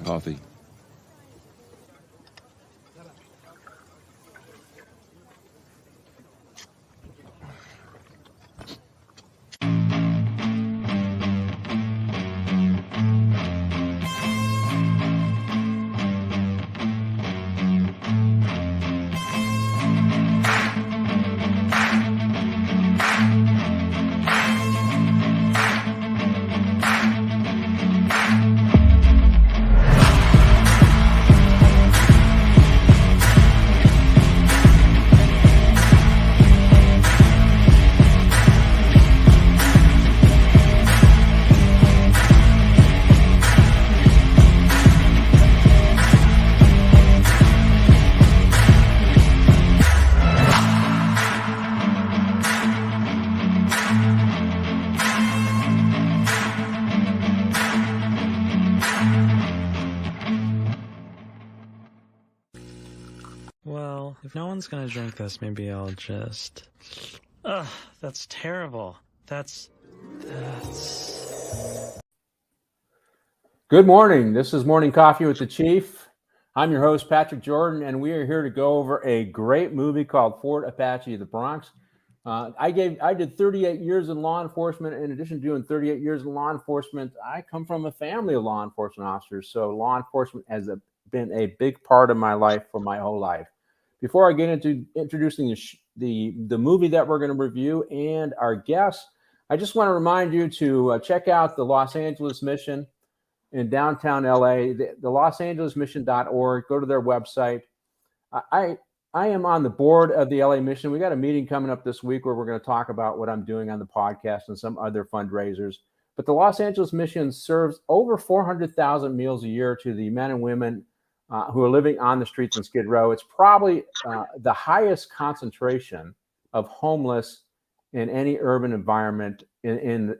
Coffee. Well, if no one's gonna drink this, maybe I'll just... Ugh, that's terrible. That's... Good morning. This is Morning Coffee with the Chief. I'm your host, Patrick Jordan, and we are here to go over a great movie called Fort Apache the Bronx. I did 38 years in law enforcement. In addition to doing 38 years in law enforcement, I come from a family of law enforcement officers, so law enforcement has been a big part of my life for my whole life. Before I get into introducing the movie that we're going to review and our guests, I just want to remind you to check out the Los Angeles Mission in downtown LA, the losangelesmission.org. Go to their website. I am on the board of the LA Mission. We got a meeting coming up this week where we're going to talk about what I'm doing on the podcast and some other fundraisers. But the Los Angeles Mission serves over 400,000 meals a year to the men and women who are living on the streets in Skid Row. It's probably the highest concentration of homeless in any urban environment in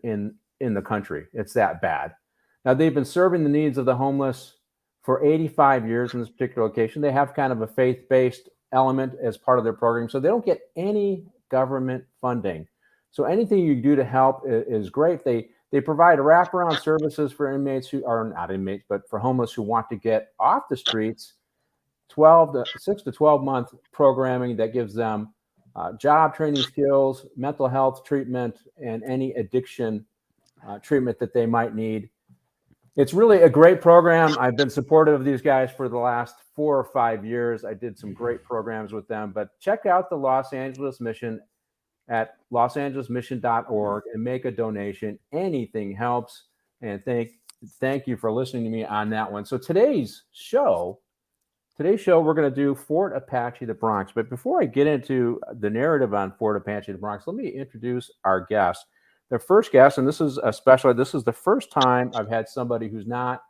the country. It's that bad. Now, they've been serving the needs of the homeless for 85 years in this particular location. They have kind of a faith-based element as part of their program, so they don't get any government funding. So anything you do to help is great. They provide wraparound services for inmates who are not inmates, but for homeless who want to get off the streets. 6 to 12 month programming that gives them job training skills, mental health treatment, and any addiction treatment that they might need. It's really a great program. I've been supportive of these guys for the last 4 or 5 years. I did some great programs with them, but check out the Los Angeles Mission at losangelesmission.org and make a donation. Anything helps. And thank you for listening to me on that one. So today's show, we're going to do Fort Apache the Bronx. But before I get into the narrative on Fort Apache the Bronx, let me introduce our guest. The first guest, and this is the first time I've had somebody who's not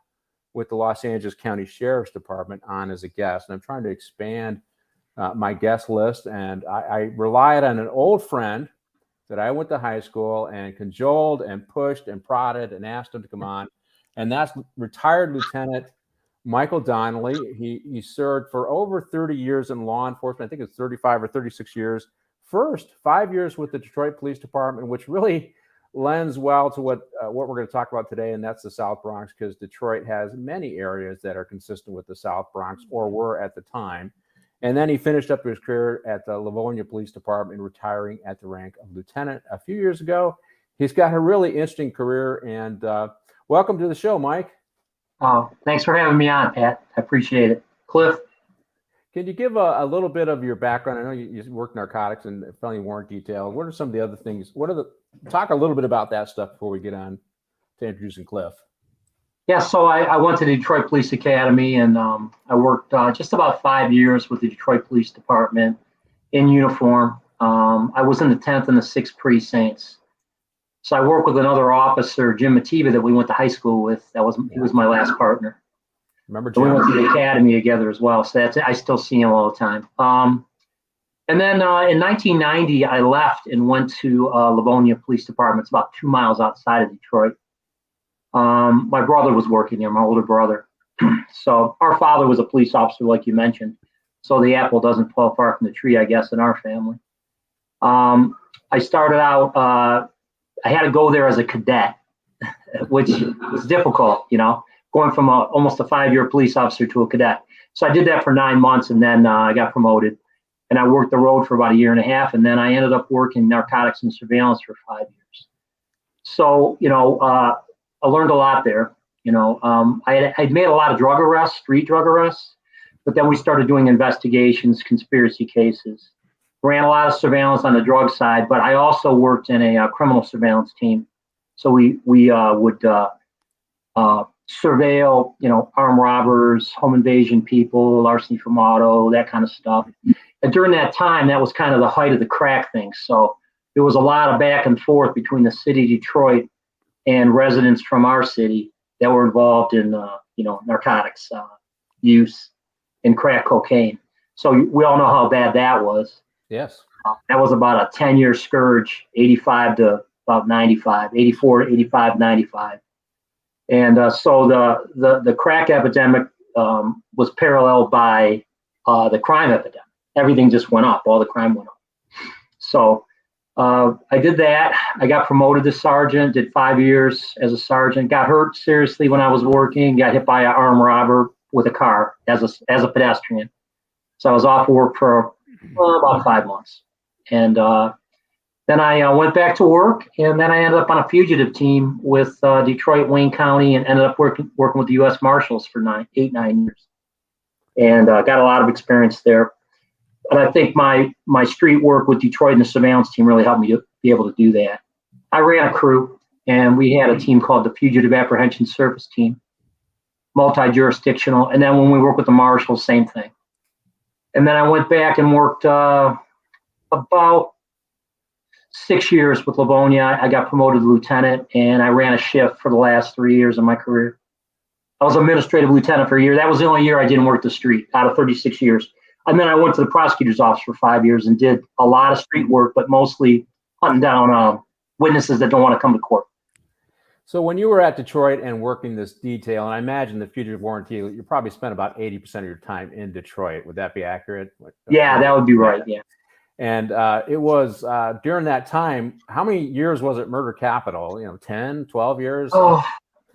with the Los Angeles County Sheriff's Department on as a guest. And I'm trying to expand my guest list, and I relied on an old friend that I went to high school and cajoled and pushed and prodded and asked him to come on, and that's retired Lieutenant Michael Donnelly. He served for over 30 years in law enforcement. I think it's 35 or 36 years. First 5 years with the Detroit Police Department, which really lends well to what we're going to talk about today, and that's the South Bronx, because Detroit has many areas that are consistent with the South Bronx, or were at the time. And then he finished up his career at the Livonia Police Department, retiring at the rank of lieutenant a few years ago. He's got a really interesting career, and welcome to the show, Mike. Oh, thanks for having me on, Pat. I appreciate it. Cliff? Can you give a little bit of your background? I know you worked narcotics and felony warrant detail. What are some of the other things? Talk a little bit about that stuff before we get on to introducing Cliff. Yeah, so I went to the Detroit Police Academy, and I worked just about 5 years with the Detroit Police Department in uniform. I was in the 10th and the 6th precincts. So I worked with another officer, Jim Matiba, that we went to high school with. He was my last partner. Remember Jim? We went to the academy together as well, so I still see him all the time. And then in 1990, I left and went to Livonia Police Department. It's about 2 miles outside of Detroit. My brother was working there, my older brother. So our father was a police officer, like you mentioned. So the apple doesn't fall far from the tree, I guess, in our family. I started out, I had to go there as a cadet, which was difficult, going from almost a 5-year police officer to a cadet. So I did that for 9 months, and then I got promoted. And I worked the road for about a year and a half, and then I ended up working narcotics and surveillance for 5 years. So, I learned a lot there. I'd made a lot of drug arrests, street drug arrests, but then we started doing investigations, conspiracy cases. Ran a lot of surveillance on the drug side, but I also worked in a criminal surveillance team. So we would surveil, armed robbers, home invasion people, larceny from auto, that kind of stuff. And during that time, that was kind of the height of the crack thing. So there was a lot of back and forth between the city of Detroit and residents from our city that were involved in, narcotics use and crack cocaine. So we all know how bad that was. Yes. That was about a 10-year scourge, 85 to about 95, 84 to 85, 95. And so the crack epidemic was paralleled by the crime epidemic. Everything just went up. All the crime went up. So I did that. I got promoted to sergeant, did 5 years as a sergeant, got hurt seriously when I was working, got hit by an armed robber with a car as a pedestrian. So I was off work for about 5 months. And then I went back to work, and then I ended up on a fugitive team with Detroit, Wayne County, and ended up working with the U.S. Marshals for 9 years. And got a lot of experience there. But I think my street work with Detroit and the surveillance team really helped me to be able to do that. I ran a crew, and we had a team called the Fugitive Apprehension Service Team, multi-jurisdictional. And then when we worked with the Marshals, same thing. And then I went back and worked about 6 years with Livonia. I got promoted to lieutenant, and I ran a shift for the last 3 years of my career. I was administrative lieutenant for a year. That was the only year I didn't work the street out of 36 years. And then I went to the prosecutor's office for 5 years and did a lot of street work, but mostly hunting down witnesses that don't want to come to court. So when you were at Detroit and working this detail, and I imagine the fugitive warranty, you probably spent about 80% of your time in Detroit. Would that be accurate? Yeah, that would be right. Yeah. And it was during that time, how many years was it murder capital? 10, 12 years? Oh,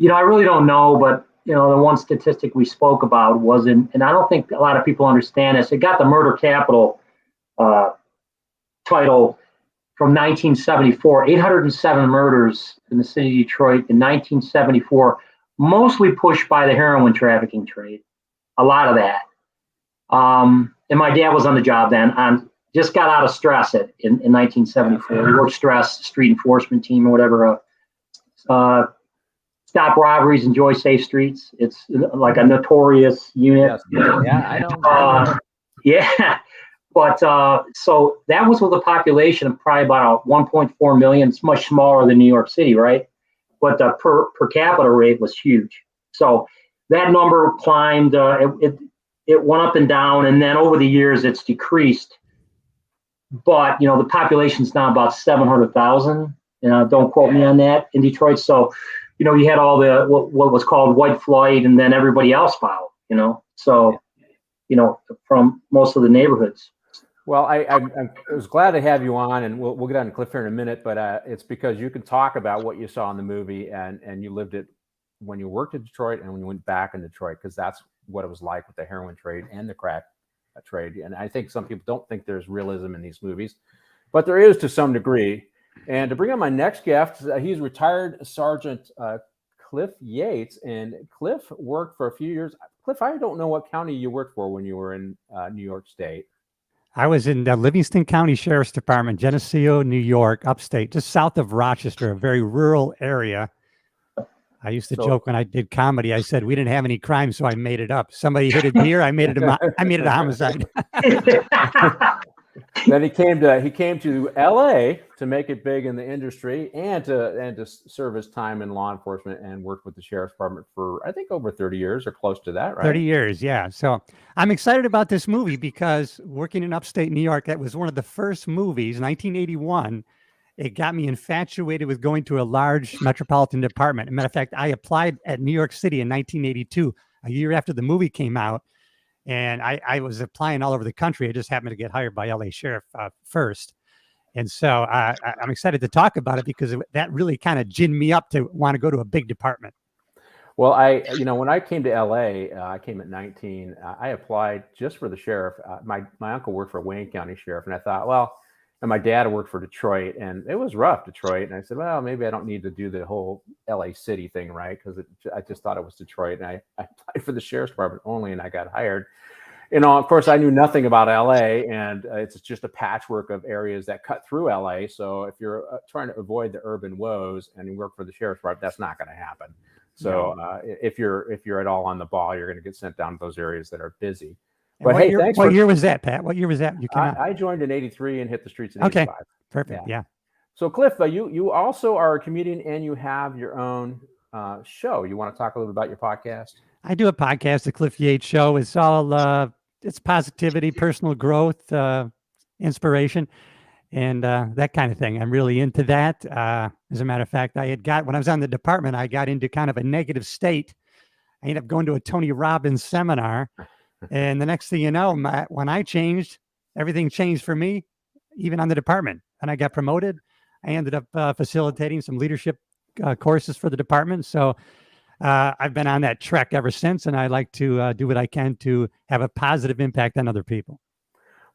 I really don't know, but the one statistic we spoke about was and I don't think a lot of people understand this. It got the murder capital title from 1974, 807 murders in the city of Detroit in 1974, mostly pushed by the heroin trafficking trade. A lot of that. And my dad was on the job then. Just got out of stress in 1974. We worked stress, street enforcement team or whatever. Stop robberies, enjoy safe streets. It's like a notorious unit. Yes. Yeah, I know. Yeah. But so that was with a population of probably about 1.4 million. It's much smaller than New York City, right? But the per capita rate was huge. So that number climbed. It went up and down, and then over the years it's decreased. But the population's now about 700,000. Don't quote me on that in Detroit. So you had all the what was called white flight, and then everybody else followed. So from most of the neighborhoods. Well, I was glad to have you on, and we'll get on the cliff here in a minute, but it's because you can talk about what you saw in the movie and you lived it when you worked in Detroit and when you went back in Detroit, because that's what it was like with the heroin trade and the crack trade. And I think some people don't think there's realism in these movies, but there is to some degree. And to bring on my next guest, he's retired Sergeant Cliff Yates, and Cliff worked for a few years. Cliff, I don't know what county you worked for when you were in New York State. I was in the Livingston County Sheriff's Department, Geneseo, New York, upstate, just south of Rochester, a very rural area. I used to joke when I did comedy. I said we didn't have any crime, so I made it up. Somebody hit a deer, I made it a homicide. Then he came to L.A. to make it big in the industry and to serve his time in law enforcement, and worked with the sheriff's department for I think over 30 years or close to that, right? 30 years, yeah. So I'm excited about this movie because working in upstate New York, that was one of the first movies, 1981. It got me infatuated with going to a large metropolitan department. As a matter of fact, I applied at New York City in 1982, a year after the movie came out. And I was applying all over the country. I just happened to get hired by LA Sheriff first. And so I'm excited to talk about it because that really kind of ginned me up to want to go to a big department. Well, when I came to LA, I came at 19. I applied just for the sheriff. My uncle worked for Wayne County Sheriff, and I thought, well, and my dad worked for Detroit, and it was rough, Detroit. And I said, well, maybe I don't need to do the whole LA City thing, right? Because I just thought it was Detroit, and I applied for the sheriff's department only, and I got hired. Of course, I knew nothing about LA, and it's just a patchwork of areas that cut through LA. So if you're trying to avoid the urban woes and you work for the sheriff's department, that's not going to happen. So if you're at all on the ball, you're going to get sent down to those areas that are busy. But hey, what year was that, Pat? What year was that? I joined in '83 and hit the streets in '85. Perfect. Yeah. So Cliff, you also are a comedian and you have your own show. You want to talk a little bit about your podcast? I do a podcast, the Cliff Yates Show. It's all it's positivity, personal growth, inspiration, and that kind of thing. I'm really into that. As a matter of fact, when I was on the department, I got into kind of a negative state. I ended up going to a Tony Robbins seminar. And the next thing you know, when I changed, everything changed for me, even on the department. And I got promoted. I ended up facilitating some leadership courses for the department. So I've been on that trek ever since, and I like to do what I can to have a positive impact on other people.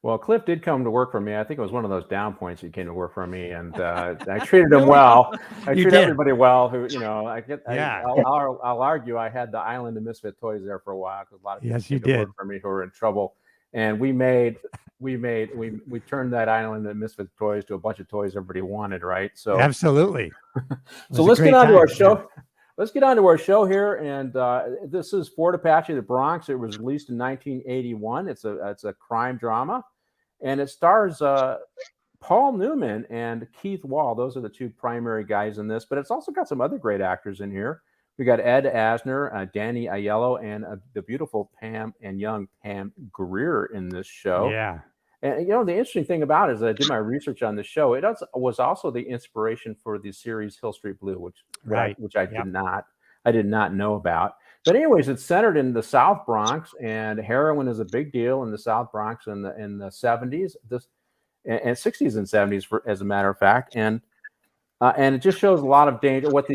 Well, Cliff did come to work for me. I think it was one of those down points he came to work for me, and I treated him well. I treated everybody well. I'll argue I had the Island of Misfit Toys there for a while because a lot of people came to work for me who were in trouble, and we turned that Island of Misfit Toys to a bunch of toys everybody wanted, right? So absolutely. So let's get on to our show. Yeah. Let's get on to our show here, and this is Fort Apache the Bronx. It was released in 1981. It's a crime drama, and it stars Paul Newman and Keith Wall. Those are the two primary guys in this, but it's also got some other great actors in here. We got Ed Asner, Danny Aiello, and the beautiful Pam and young Pam Grier in this show. Yeah. And the interesting thing about it is that I did my research on the show. It was also the inspiration for the series Hill Street Blue, which I did not know about. But anyways, it's centered in the South Bronx, and heroin is a big deal in the South Bronx in the 70s, and 60s and 70s, as a matter of fact. And it just shows a lot of danger, what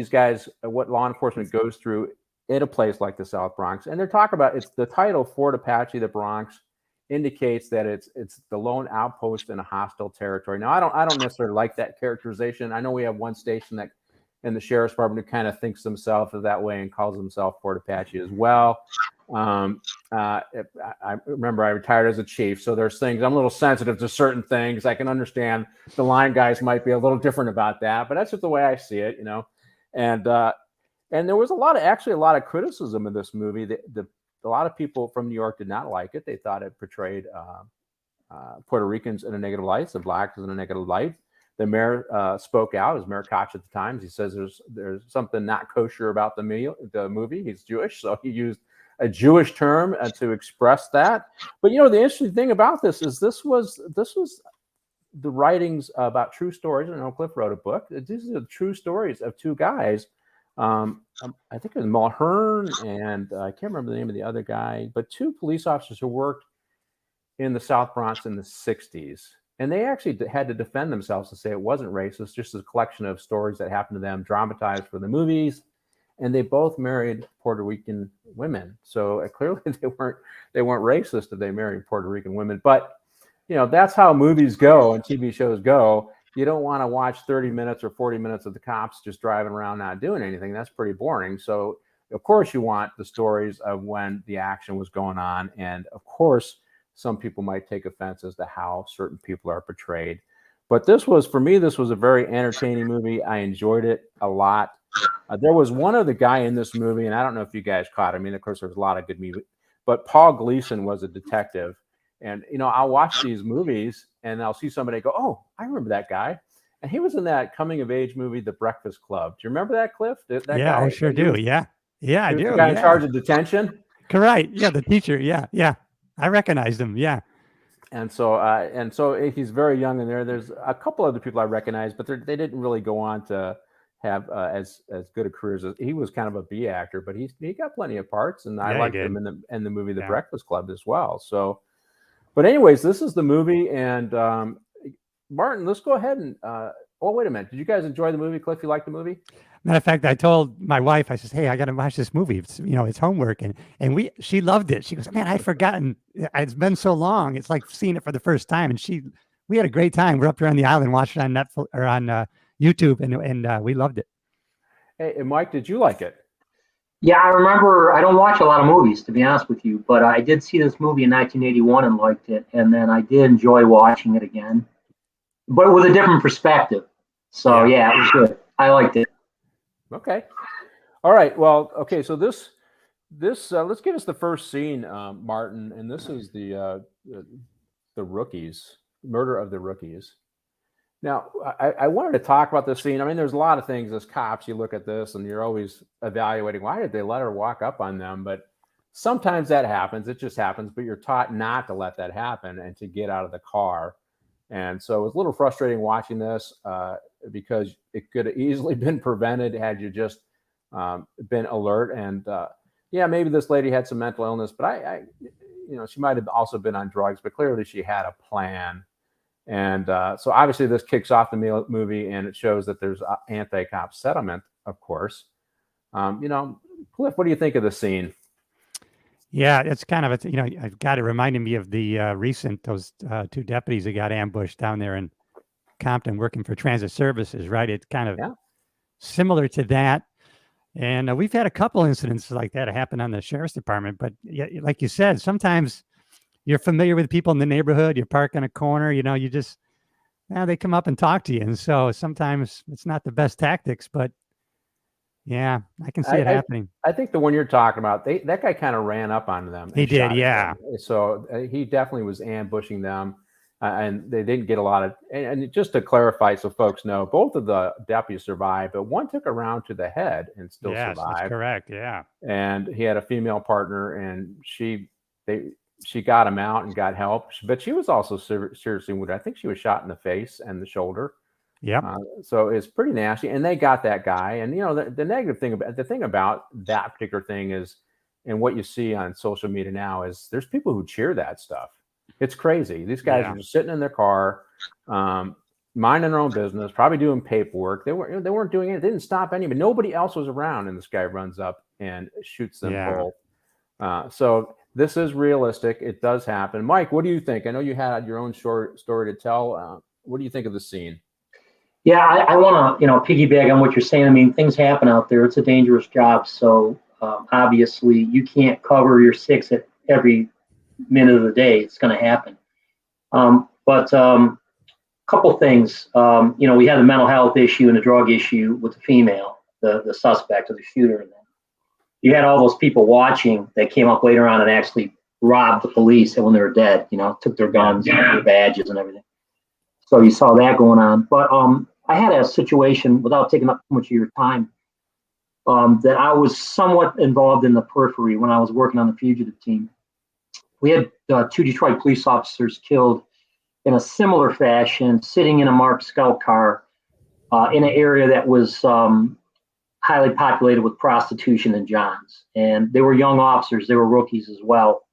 law enforcement goes through in a place like the South Bronx. And they're talking about, it's the title Fort Apache the Bronx indicates that it's the lone outpost in a hostile territory. Now, I don't necessarily like that characterization. I know we have one station that in the sheriff's department who kind of thinks himself that way and calls himself Fort Apache as well. I remember I retired as a chief, so there's things I'm a little sensitive to certain things. I can understand the line guys might be a little different about that, but that's just the way I see it, And there was a lot of criticism of this movie. A lot of people from New York did not like it. They thought it portrayed Puerto Ricans in a negative light, the blacks in a negative light. The mayor spoke out, as Mayor Koch at the time. He says there's something not kosher about the movie. He's Jewish, so he used a Jewish term to express that. But the interesting thing about this is this was the writings about true stories. I know Cliff wrote a book. These are the true stories of two guys. I think it was Mulhern and I can't remember the name of the other guy, but two police officers who worked in the South Bronx in the 60s. And they actually had to defend themselves to say it wasn't racist, just a collection of stories that happened to them, dramatized for the movies. And they both married Puerto Rican women. So clearly they weren't racist if they married Puerto Rican women. But, that's how movies go and TV shows go. You don't want to watch 30 minutes or 40 minutes of the cops just driving around not doing anything. That's pretty boring. So, of course, you want the stories of when the action was going on. And, of course, some people might take offense as to how certain people are portrayed. But for me, this was a very entertaining movie. I enjoyed it a lot. There was one other guy in this movie, and I don't know if you guys caught it. I mean, of course, there's a lot of good movies. But Paul Gleason was a detective. And, I'll watch these movies, and I'll see somebody go, oh, I remember that guy. And he was in that coming-of-age movie, The Breakfast Club. Do you remember that, Cliff? Yeah, I sure do. Yeah, I do. The guy in charge of detention? Correct. Yeah, the teacher. Yeah. I recognized him. Yeah. And so he's very young in there. There's a couple other people I recognize, but they didn't really go on to have as good a careers as he was. Kind of a B actor, but he got plenty of parts, and I liked him in the movie The Breakfast Club as well. So, but anyways, this is the movie, and Martin, let's go ahead and Oh, wait a minute. Did you guys enjoy the movie, Cliff? You liked the movie? Matter of fact, I told my wife, I said, "Hey, I got to watch this movie. It's, it's homework." And she loved it. She goes, "Man, I've forgotten. It's been so long. It's like seeing it for the first time." And we had a great time. We're up here on the island watching it on Netflix or on YouTube, and we loved it. Hey, and Mike, did you like it? Yeah, I remember. I don't watch a lot of movies, to be honest with you, but I did see this movie in 1981 and liked it, and then I did enjoy watching it again, but with a different perspective. So yeah, it was good. I liked it. Okay. All right. Well, okay. So this let's give us the first scene, Martin, and this is the rookies, murder of the rookies. Now, I wanted to talk about this scene. I mean, there's a lot of things as cops. You look at this and you're always evaluating, why did they let her walk up on them? But sometimes that happens. It just happens. But you're taught not to let that happen and to get out of the car. And so it was a little frustrating watching this because it could have easily been prevented had you just been alert. And maybe this lady had some mental illness, but she might have also been on drugs, but clearly she had a plan. And so obviously this kicks off the movie, and it shows that there's anti-cop settlement, of course. Cliff, what do you think of the scene? Yeah, it's kind of I've got it reminding me of the those two deputies that got ambushed down there in Compton working for transit services, right? It's kind of similar to that. And we've had a couple incidents like that happen on the sheriff's department. But yeah, like you said, sometimes you're familiar with people in the neighborhood, you park in a corner, you just, they come up and talk to you. And so sometimes it's not the best tactics, but yeah, I can see it happening. I think the one you're talking about, that guy kind of ran up onto them. He did, yeah. So he definitely was ambushing them, and they didn't get a lot of. And just to clarify, so folks know, both of the deputies survived, but one took a round to the head and still survived. That's correct, yeah. And he had a female partner, and she got him out and got help, but she was also seriously wounded. I think she was shot in the face and the shoulder. Yeah. So it's pretty nasty, and they got that guy. And the negative thing about that particular thing is, and what you see on social media now is, there's people who cheer that stuff. It's crazy. These guys are just sitting in their car, minding their own business, probably doing paperwork. They weren't doing it. They didn't stop anybody. Nobody else was around, and this guy runs up and shoots them both. So this is realistic. It does happen. Mike, what do you think? I know you had your own short story to tell. What do you think of the scene? Yeah, I want to, piggyback on what you're saying. I mean, things happen out there. It's a dangerous job. So obviously you can't cover your six at every minute of the day. It's going to happen. But a couple things. We had a mental health issue and a drug issue with the female, the suspect or the shooter. And you had all those people watching that came up later on and actually robbed the police, and when they were dead, took their guns, their badges, and everything. So you saw that going on. But I had a situation, without taking up too much of your time, that I was somewhat involved in the periphery when I was working on the fugitive team. We had two Detroit police officers killed in a similar fashion, sitting in a marked scout car in an area that was highly populated with prostitution and johns. And they were young officers. They were rookies as well.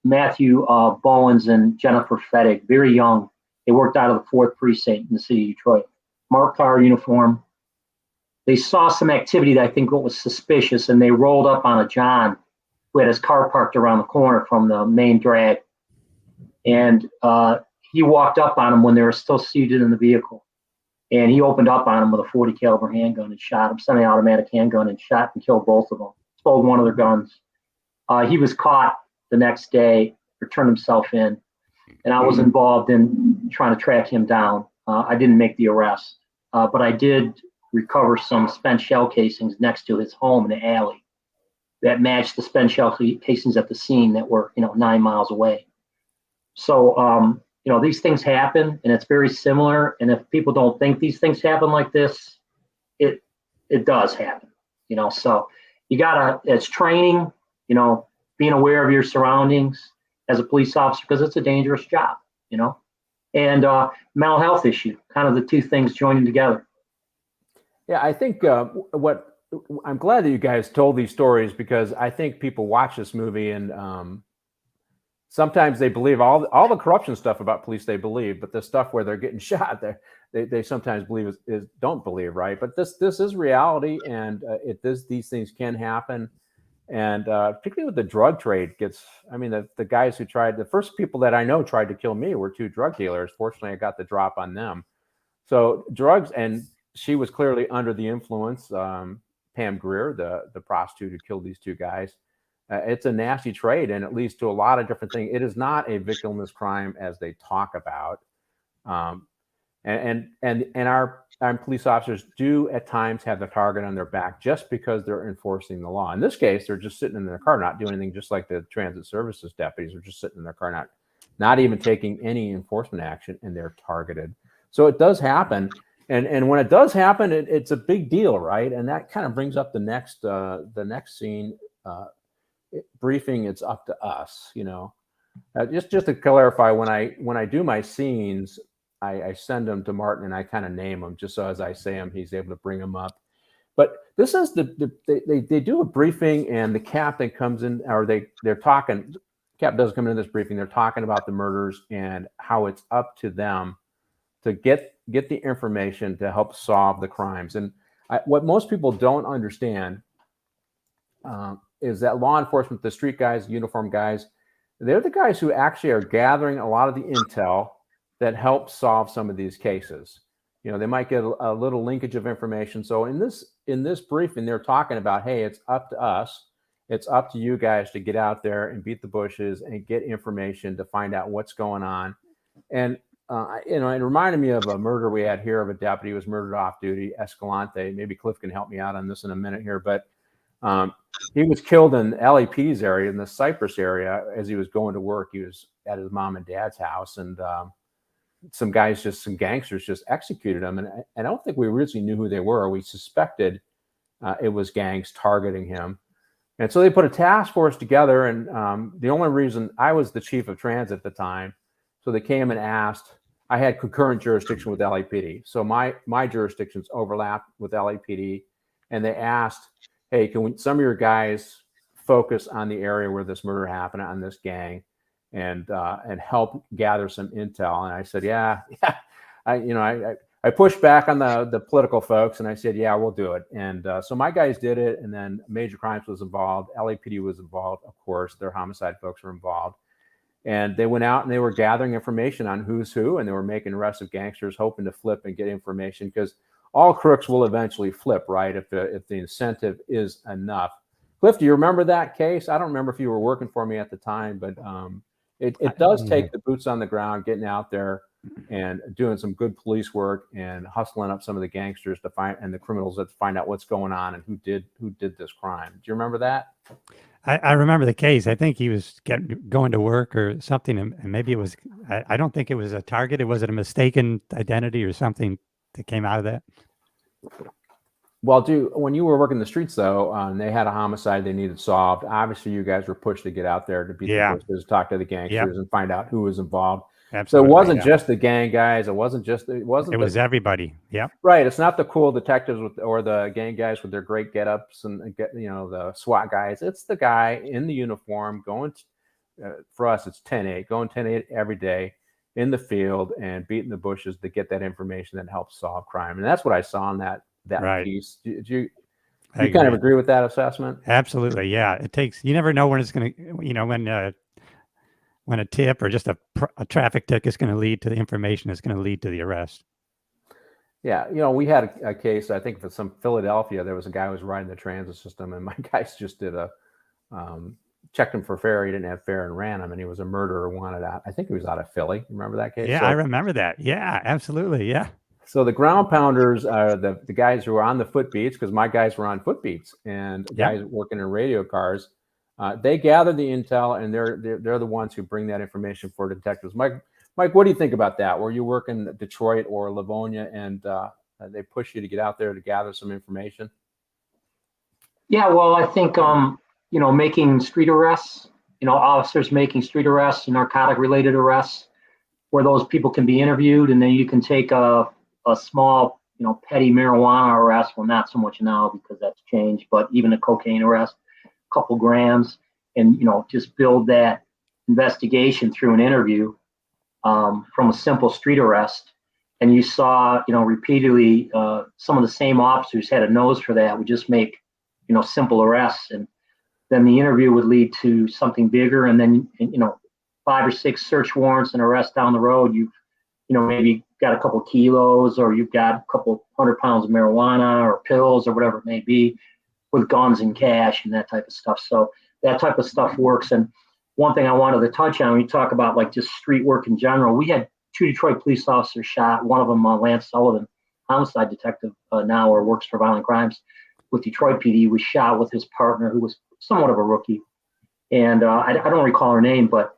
Matthew Bowens and Jennifer Fettig, very young. They worked out of the 4th Precinct in the city of Detroit. Marked car, uniform. They saw some activity that I think was suspicious, and they rolled up on a John who had his car parked around the corner from the main drag. And he walked up on him when they were still seated in the vehicle. And he opened up on him with a .40 caliber handgun and shot him, semi-automatic handgun, and shot and killed both of them. Stole one of their guns. He was caught the next day, returned himself in. And I was involved in trying to track him down. I didn't make the arrest, but I did recover some spent shell casings next to his home in the alley that matched the spent shell casings at the scene that were, 9 miles away. So, these things happen, and it's very similar. And if people don't think these things happen like this, it does happen. So you it's training, being aware of your surroundings as a police officer, because it's a dangerous job, and mental health issue, kind of the two things joining together. Yeah, I think I'm glad that you guys told these stories, because I think people watch this movie and sometimes they believe all the corruption stuff about police they believe, but the stuff where they're getting shot, they sometimes believe is don't believe, right? But this is reality, and these things can happen. And particularly with the drug trade, the guys who the first people that I know tried to kill me were 2 drug dealers. Fortunately, I got the drop on them. So drugs, and she was clearly under the influence. Pam Grier, the prostitute who killed these 2 guys. It's a nasty trade, and it leads to a lot of different things. It is not a victimless crime as they talk about. And our police officers do at times have the target on their back just because they're enforcing the law. In this case, they're just sitting in their car, not doing anything, just like the transit services deputies are just sitting in their car, not even taking any enforcement action, and they're targeted. So it does happen. And when it does happen, it's a big deal, right? And that kind of brings up the next scene. Briefing, it's up to us, just to clarify, when I do my scenes, I send them to Martin, and I kind of name them, just so as I say them, he's able to bring them up. But this is they do a briefing, and the captain comes in, or they're talking. Cap does come into this briefing. They're talking about the murders and how it's up to them to get the information to help solve the crimes. And what most people don't understand is that law enforcement, the street guys, uniform guys, they're the guys who actually are gathering a lot of the intel that helps solve some of these cases. They might get a little linkage of information. So in this briefing, they're talking about, hey, it's up to us. It's up to you guys to get out there and beat the bushes and get information to find out what's going on. And it reminded me of a murder we had here of a deputy who was murdered off duty, Escalante. Maybe Cliff can help me out on this in a minute here, but he was killed in LAPD's area, in the Cypress area, as he was going to work. He was at his mom and dad's house, and some gangsters just executed him. And I don't think we originally knew who they were. We suspected it was gangs targeting him. And so they put a task force together. And the only reason, I was the chief of transit at the time, so they came and asked. I had concurrent jurisdiction with LAPD. So my jurisdictions overlapped with LAPD. And they asked, hey, can some of your guys focus on the area where this murder happened, on this gang, and help gather some intel? And I said, yeah. I pushed back on the political folks, and I said, yeah, we'll do it. And so my guys did it, and then Major Crimes was involved. LAPD was involved, of course. Their homicide folks were involved. And they went out and they were gathering information on who's who, and they were making arrests of gangsters, hoping to flip and get information, because all crooks will eventually flip, right? If the incentive is enough. Cliff, do you remember that case? I don't remember if you were working for me at the time, but it does take the boots on the ground, getting out there and doing some good police work and hustling up some of the gangsters to find, and the criminals, to find out what's going on and who did this crime. Do you remember that? I remember the case. I think he was going to work or something, and maybe it was. I don't think it was a target. Was it a mistaken identity or something that came out of that? Well, when you were working the streets, though, they had a homicide they needed solved. Obviously, you guys were pushed to get out there to beat the bushes, talk to the gangsters, and find out who was involved. Absolutely, so it wasn't just the gang guys. It was everybody. Yeah. Right. It's not the cool detectives or the gang guys with their great get-ups and the SWAT guys. It's the guy in the uniform going. For us, it's 10-8, going 10-8 every day in the field and beating the bushes to get that information that helps solve crime. And that's what I saw in that piece. Do you kind of agree with that assessment? Absolutely. Yeah. It takes. You never know when it's going to. When a tip or just a traffic ticket is going to lead to the information that's going to lead to the arrest. Yeah. We had a case, I think, for some Philadelphia. There was a guy who was riding the transit system, and my guys just did checked him for fare. He didn't have fare and ran him, and he was a murderer, wanted out. I think he was out of Philly. Remember that case? Yeah, I remember that. Yeah, absolutely. Yeah. So the ground pounders are the guys who are on the foot beats, because my guys were on foot beats, and guys working in radio cars. They gather the intel, and they're the ones who bring that information for detectives. Mike, what do you think about that? Were you working Detroit or Livonia, and they push you to get out there to gather some information? Yeah, well, I think making street arrests, officers making street arrests, narcotic-related arrests, where those people can be interviewed, and then you can take a small, petty marijuana arrest. Well, not so much now because that's changed, but even a cocaine arrest. Couple grams, and just build that investigation through an interview from a simple street arrest, and you saw, repeatedly, some of the same officers had a nose for that, would just make, simple arrests. And then the interview would lead to something bigger. And then, 5 or 6 search warrants and arrests down the road. You've, maybe got a couple kilos, or you've got a couple 100 pounds of marijuana or pills or whatever it may be, with guns and cash and that type of stuff. So that type of stuff works. And one thing I wanted to touch on, when you talk about like just street work in general, we had 2 Detroit police officers shot. One of them, Lance Sullivan, homicide detective now, or works for violent crimes with Detroit PD, was shot with his partner, who was somewhat of a rookie. And I don't recall her name, but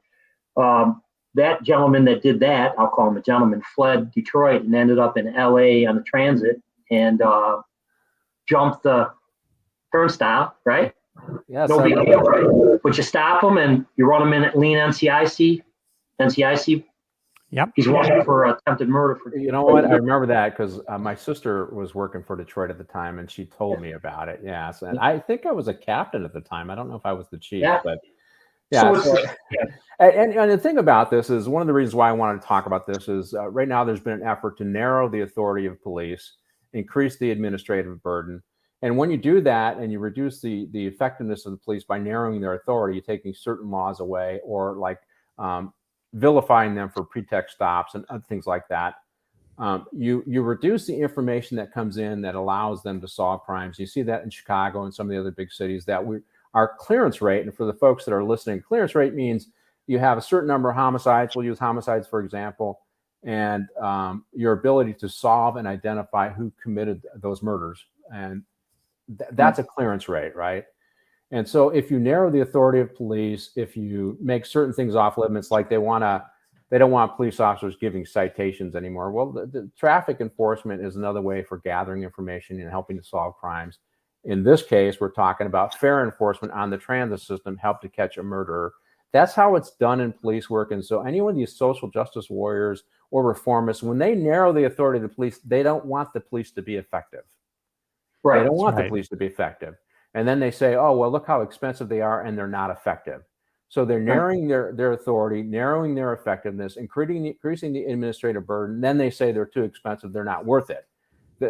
that gentleman that did that, I'll call him a gentleman, fled Detroit and ended up in LA on the transit and jumped the turnstile, right? Yeah. No big deal, right? But you stop him and you run him in at lean NCIC. Yep. He's wanted for attempted murder. You know what? I remember that because my sister was working for Detroit at the time, and she told me about it. Yes, and I think I was a captain at the time. I don't know if I was the chief, but yeah. And the thing about this is, one of the reasons why I wanted to talk about this is right now there's been an effort to narrow the authority of police, increase the administrative burden. And when you do that and you reduce the effectiveness of the police by narrowing their authority, you're taking certain laws away, or like vilifying them for pretext stops and other things like that. You reduce the information that comes in that allows them to solve crimes. You see that in Chicago and some of the other big cities, that our clearance rate, and for the folks that are listening, clearance rate means you have a certain number of homicides. We'll use homicides, for example, and your ability to solve and identify who committed those murders. And that's a clearance rate, right? And so if you narrow the authority of police, if you make certain things off limits, like they don't want police officers giving citations anymore. Well, the traffic enforcement is another way for gathering information and helping to solve crimes. In this case, we're talking about fair enforcement on the transit system, help to catch a murderer. That's how it's done in police work. And so any one of these social justice warriors or reformists, when they narrow the authority of the police, they don't want the police to be effective. Right. They don't want the police to be effective. And then they say, oh, well, look how expensive they are, and they're not effective. So they're narrowing their authority, narrowing their effectiveness, increasing the administrative burden. Then they say they're too expensive, they're not worth it.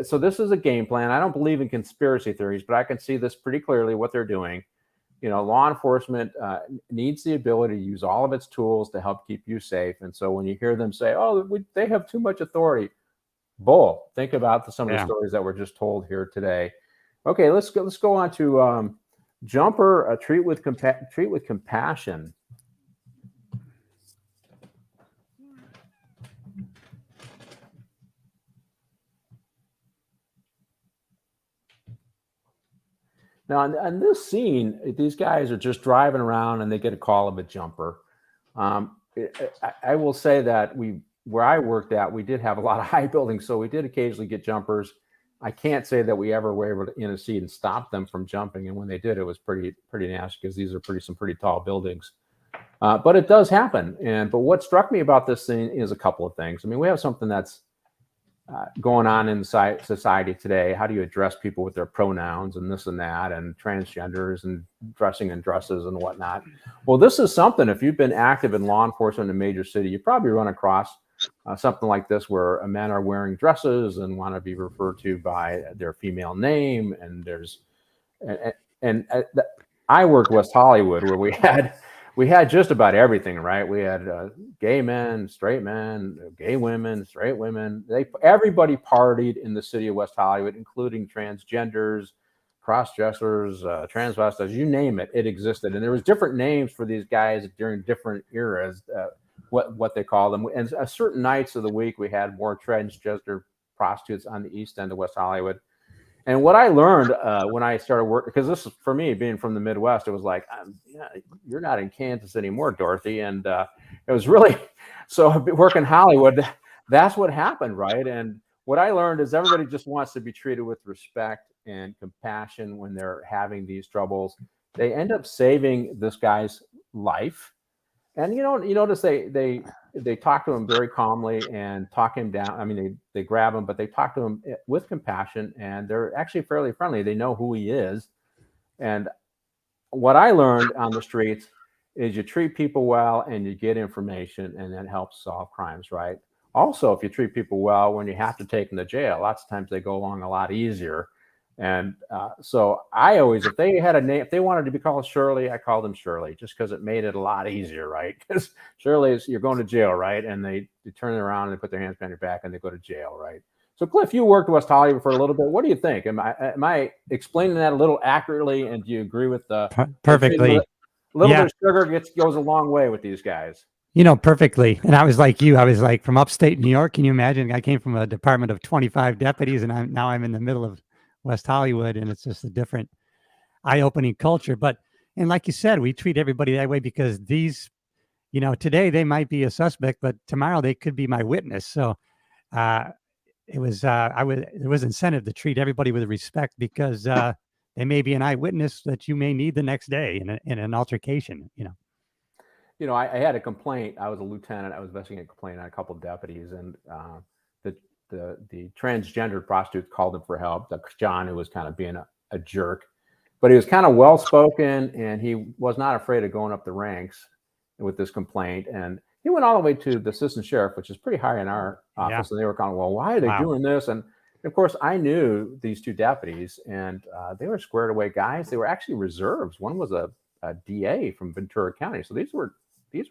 So this is a game plan. I don't believe in conspiracy theories, but I can see this pretty clearly, what they're doing. Law enforcement needs the ability to use all of its tools to help keep you safe. And so when you hear them say, oh, they have too much authority, bull. Think about some of the stories that were just told here today. Okay, let's go on to Jumper. Treat with compassion. Now, on this scene, these guys are just driving around and they get a call of a jumper. I will say that where I worked at, we did have a lot of high buildings, so we did occasionally get jumpers. I can't say that we ever were able to intercede and stop them from jumping. And when they did, it was pretty nasty, because these are some pretty tall buildings. But it does happen. But what struck me about this thing is a couple of things. I mean, we have something that's going on in society today. How do you address people with their pronouns and this and that, and transgenders and dressing in dresses and whatnot? Well, this is something, if you've been active in law enforcement in a major city, you probably run across something like this, where men are wearing dresses and want to be referred to by their female name. And I worked West Hollywood, where we had just about everything, right? We had gay men, straight men, gay women, straight women. Everybody partied in the city of West Hollywood, including transgenders, cross-dressers, transvestites, you name it, it existed. And there was different names for these guys during different eras, what they call them. And certain nights of the week, we had more transgender prostitutes on the east end of West Hollywood. And what I learned when I started working, because this is, for me, being from the Midwest, it was like, you're not in Kansas anymore, Dorothy. And it was really, so working Hollywood, that's what happened, right? And what I learned is everybody just wants to be treated with respect and compassion when they're having these troubles. They end up saving this guy's life. And you notice they talk to him very calmly and talk him down. I mean, they grab him, but they talk to him with compassion, and they're actually fairly friendly. They know who he is. And what I learned on the streets is you treat people well and you get information, and that helps solve crimes, right? Also, if you treat people well, when you have to take them to jail, lots of times they go along a lot easier. And so I always, if they had a name, if they wanted to be called Shirley, I called them Shirley, just because it made it a lot easier, right? Because Shirley is, you're going to jail, right? And they turn around and they put their hands behind your back and they go to jail, right? So Cliff, you worked West Hollywood for a little bit. What do you think? Am I explaining that a little accurately? And do you agree with the perfectly? A little bit of sugar goes a long way with these guys. Perfectly. And I was like you. I was like from upstate New York. Can you imagine? I came from a department of 25 deputies, and I'm in the middle of West Hollywood, and it's just a different, eye-opening culture. And like you said, we treat everybody that way because these, today they might be a suspect, but tomorrow they could be my witness. So there was incentive to treat everybody with respect because they may be an eyewitness that you may need the next day in an altercation. I had a complaint. I was a lieutenant. I was investigating a complaint on a couple of deputies, and the transgendered prostitute called him for help. John, who was kind of being a jerk, but he was kind of well spoken, and he was not afraid of going up the ranks with this complaint. And he went all the way to the assistant sheriff, which is pretty high in our office. Yeah. And they were kind of, well, why are they doing this? And of course, I knew these two deputies, and they were squared away guys. They were actually reserves. One was a DA from Ventura County, so these were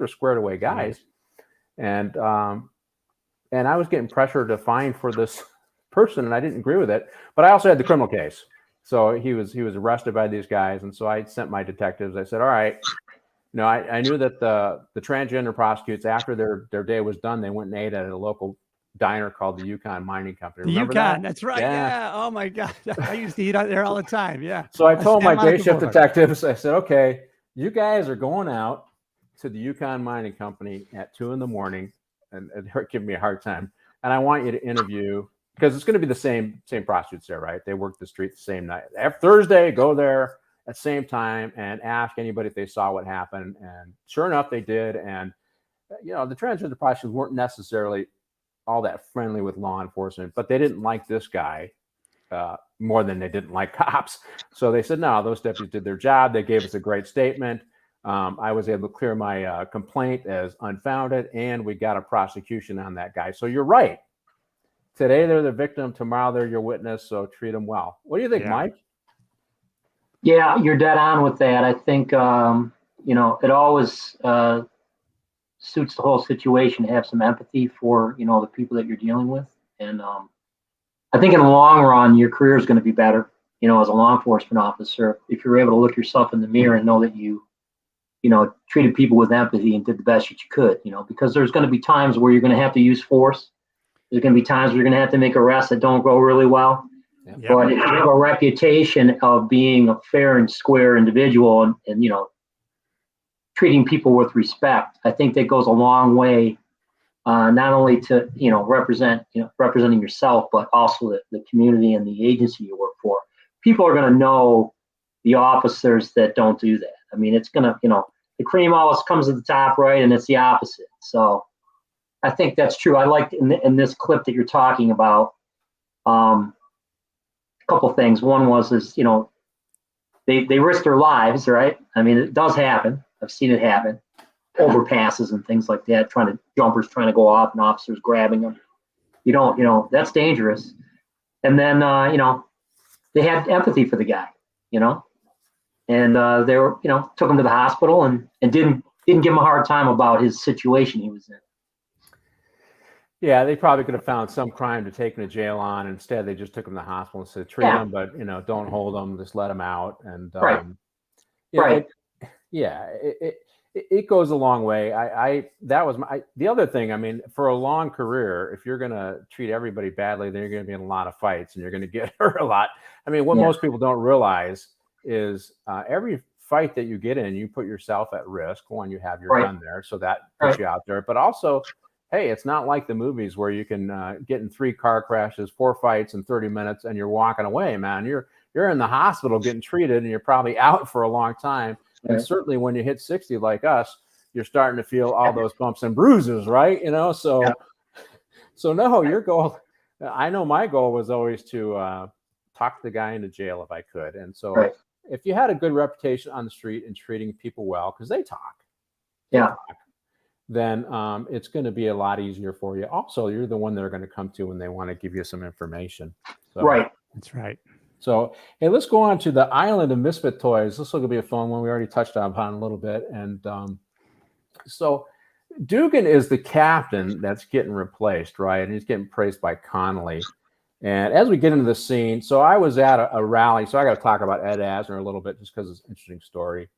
squared away guys. And I was getting pressure to fine for this person, and I didn't agree with it. But I also had the criminal case, so he was arrested by these guys, and so I sent my detectives. I said, all right. I knew that the transgender prostitutes, after their day was done, they went and ate at a local diner called the Yukon Mining Company. Remember Yukon, that's right. Yeah. Oh my God, I used to eat out there all the time. Yeah. So I told my day shift detectives, I said, okay, you guys are going out to the Yukon Mining Company at 2 a.m. and they're giving me a hard time. And I want you to interview, because it's going to be the same prostitutes there, right? They work the street the same night. Every Thursday, go there at the same time and ask anybody if they saw what happened. And sure enough, they did. And, the transgender prostitutes weren't necessarily all that friendly with law enforcement, but they didn't like this guy more than they didn't like cops. So they said, no, those deputies did their job. They gave us a great statement. I was able to clear my complaint as unfounded, and we got a prosecution on that guy. So you're right. Today they're the victim. Tomorrow they're your witness. So treat them well. What do you think, Mike? Yeah, you're dead on with that. I think, it always suits the whole situation to have some empathy for, the people that you're dealing with. And I think in the long run, your career is going to be better, as a law enforcement officer, if you're able to look yourself in the mirror and know that you treated people with empathy and did the best that you could, because there's going to be times where you're going to have to use force. There's going to be times where you're going to have to make arrests that don't go really well. Yep. But if you have a reputation of being a fair and square individual and treating people with respect, I think that goes a long way, not only to, representing yourself, but also the community and the agency you work for. People are going to know the officers that don't do that. I mean, it's going to, the cream always comes to the top, right? And it's the opposite. So I think that's true. I liked in this clip that you're talking about, a couple things. One was they risk their lives, right? I mean, it does happen. I've seen it happen. Overpasses and things like that, jumpers trying to go off and officers grabbing them. That's dangerous. And then, they had empathy for the guy, and they were, took him to the hospital and didn't give him a hard time about his situation he was in. Yeah, they probably could have found some crime to take him to jail on. Instead, they just took him to the hospital and said, treat him, but, don't hold him, just let him out. And, it goes a long way. That was the other thing. I mean, for a long career, if you're going to treat everybody badly, then you're going to be in a lot of fights and you're going to get hurt a lot. I mean, what most people don't realize is every fight that you get in, you put yourself at risk. One, you have your gun there, so that puts you out there. But also, hey, it's not like the movies where you can get in 3 car crashes, 4 fights in 30 minutes, and you're walking away, man. You're in the hospital getting treated, and you're probably out for a long time. And certainly when you hit 60 like us, you're starting to feel all those bumps and bruises, right? So no, your goal, I know my goal was always to talk the guy into jail if I could. And so if you had a good reputation on the street and treating people well, because they talk. then it's going to be a lot easier for you. Also, you're the one they're going to come to when they want to give you some information. So, Right. That's right. So, hey, let's go on to the Island of Misfit Toys. This will be a fun one. We already touched upon a little bit. And so Dugan is the captain that's getting replaced, right? And he's getting replaced by Connolly. And as we get into the scene, so I was at a rally, so I got to talk about Ed Asner a little bit just because it's an interesting story.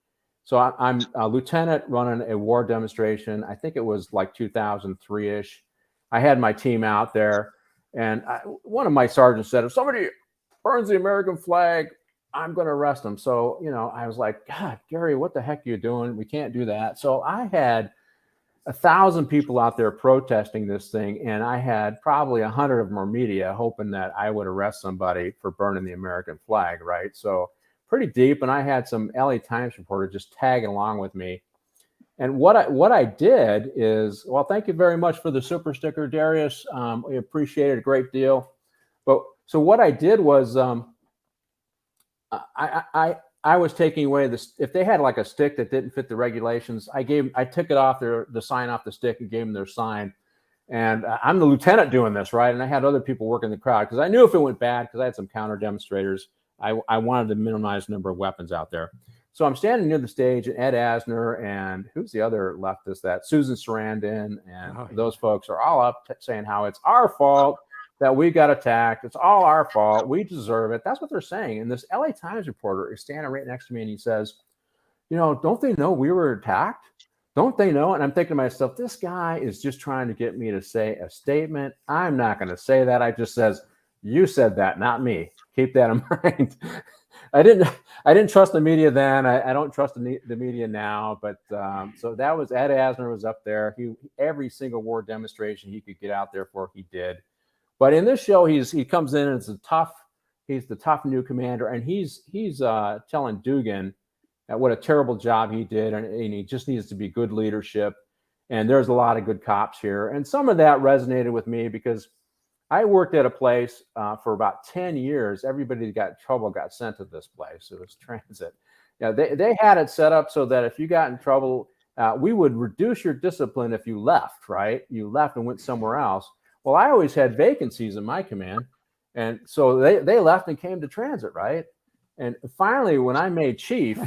So I'm a lieutenant running a war demonstration. I think it was like 2003-ish. I had my team out there, and one of my sergeants said, if somebody burns the American flag, I'm going to arrest them. So, you know, I was like, God, Gerry, what the heck are you doing? We can't do that. So I had 1,000 people out there protesting this thing, and I had probably 100 of them are media hoping that I would arrest somebody for burning the American flag, right? So pretty deep, and I had some LA Times reporter just tagging along with me. And what I did is, well, thank you very much for the super sticker, Darius. We appreciate it a great deal. But so what I did was I was taking away this. If they had like a stick that didn't fit the regulations, I took it off the sign off the stick and gave them their sign. And I'm the lieutenant doing this, right? And I had other people working the crowd because I knew if it went bad, because I had some counter demonstrators, I wanted to minimize the number of weapons out there. So I'm standing near the stage, and Ed Asner and who's the other leftist, that Susan Sarandon, and those folks are all up saying how it's our fault that we got attacked. It's all our fault. We deserve it. That's what they're saying. And this LA Times reporter is standing right next to me, and he says, you know, don't they know we were attacked? Don't they know? And I'm thinking to myself, this guy is just trying to get me to say a statement. I'm not going to say that. I just says, you said that, not me. Keep that in mind. I didn't trust the media then. I don't trust the media now. But so that was Ed Asner was up there. Every single war demonstration he could get out there for, he did. But in this show, he comes in and he's the tough new commander, and he's telling Dugan what a terrible job he did, and he just needs to be good leadership. And there's a lot of good cops here, and some of that resonated with me because I worked at a place for about 10 years. Everybody that got in trouble got sent to this place. It was transit. Yeah, they had it set up so that if you got in trouble, we would reduce your discipline if you left. Right, you left and went somewhere else. Well, I always had vacancies in my command. And so they left and came to transit, right? And finally, when I made chief,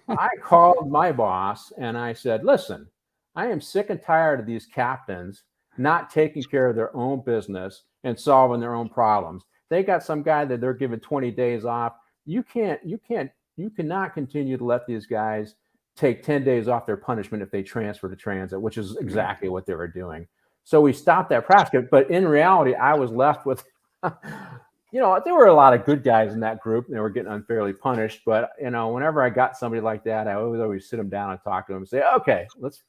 I called my boss and I said, listen, I am sick and tired of these captains not taking care of their own business and solving their own problems. They got some guy that they're giving 20 days off. You cannot continue to let these guys take 10 days off their punishment if they transfer to transit, which is exactly what they were doing. So we stopped that practice, but in reality, I was left with, you know, there were a lot of good guys in that group. And they were getting unfairly punished. But, you know, whenever I got somebody like that, I always sit them down and talk to them and say, okay, let's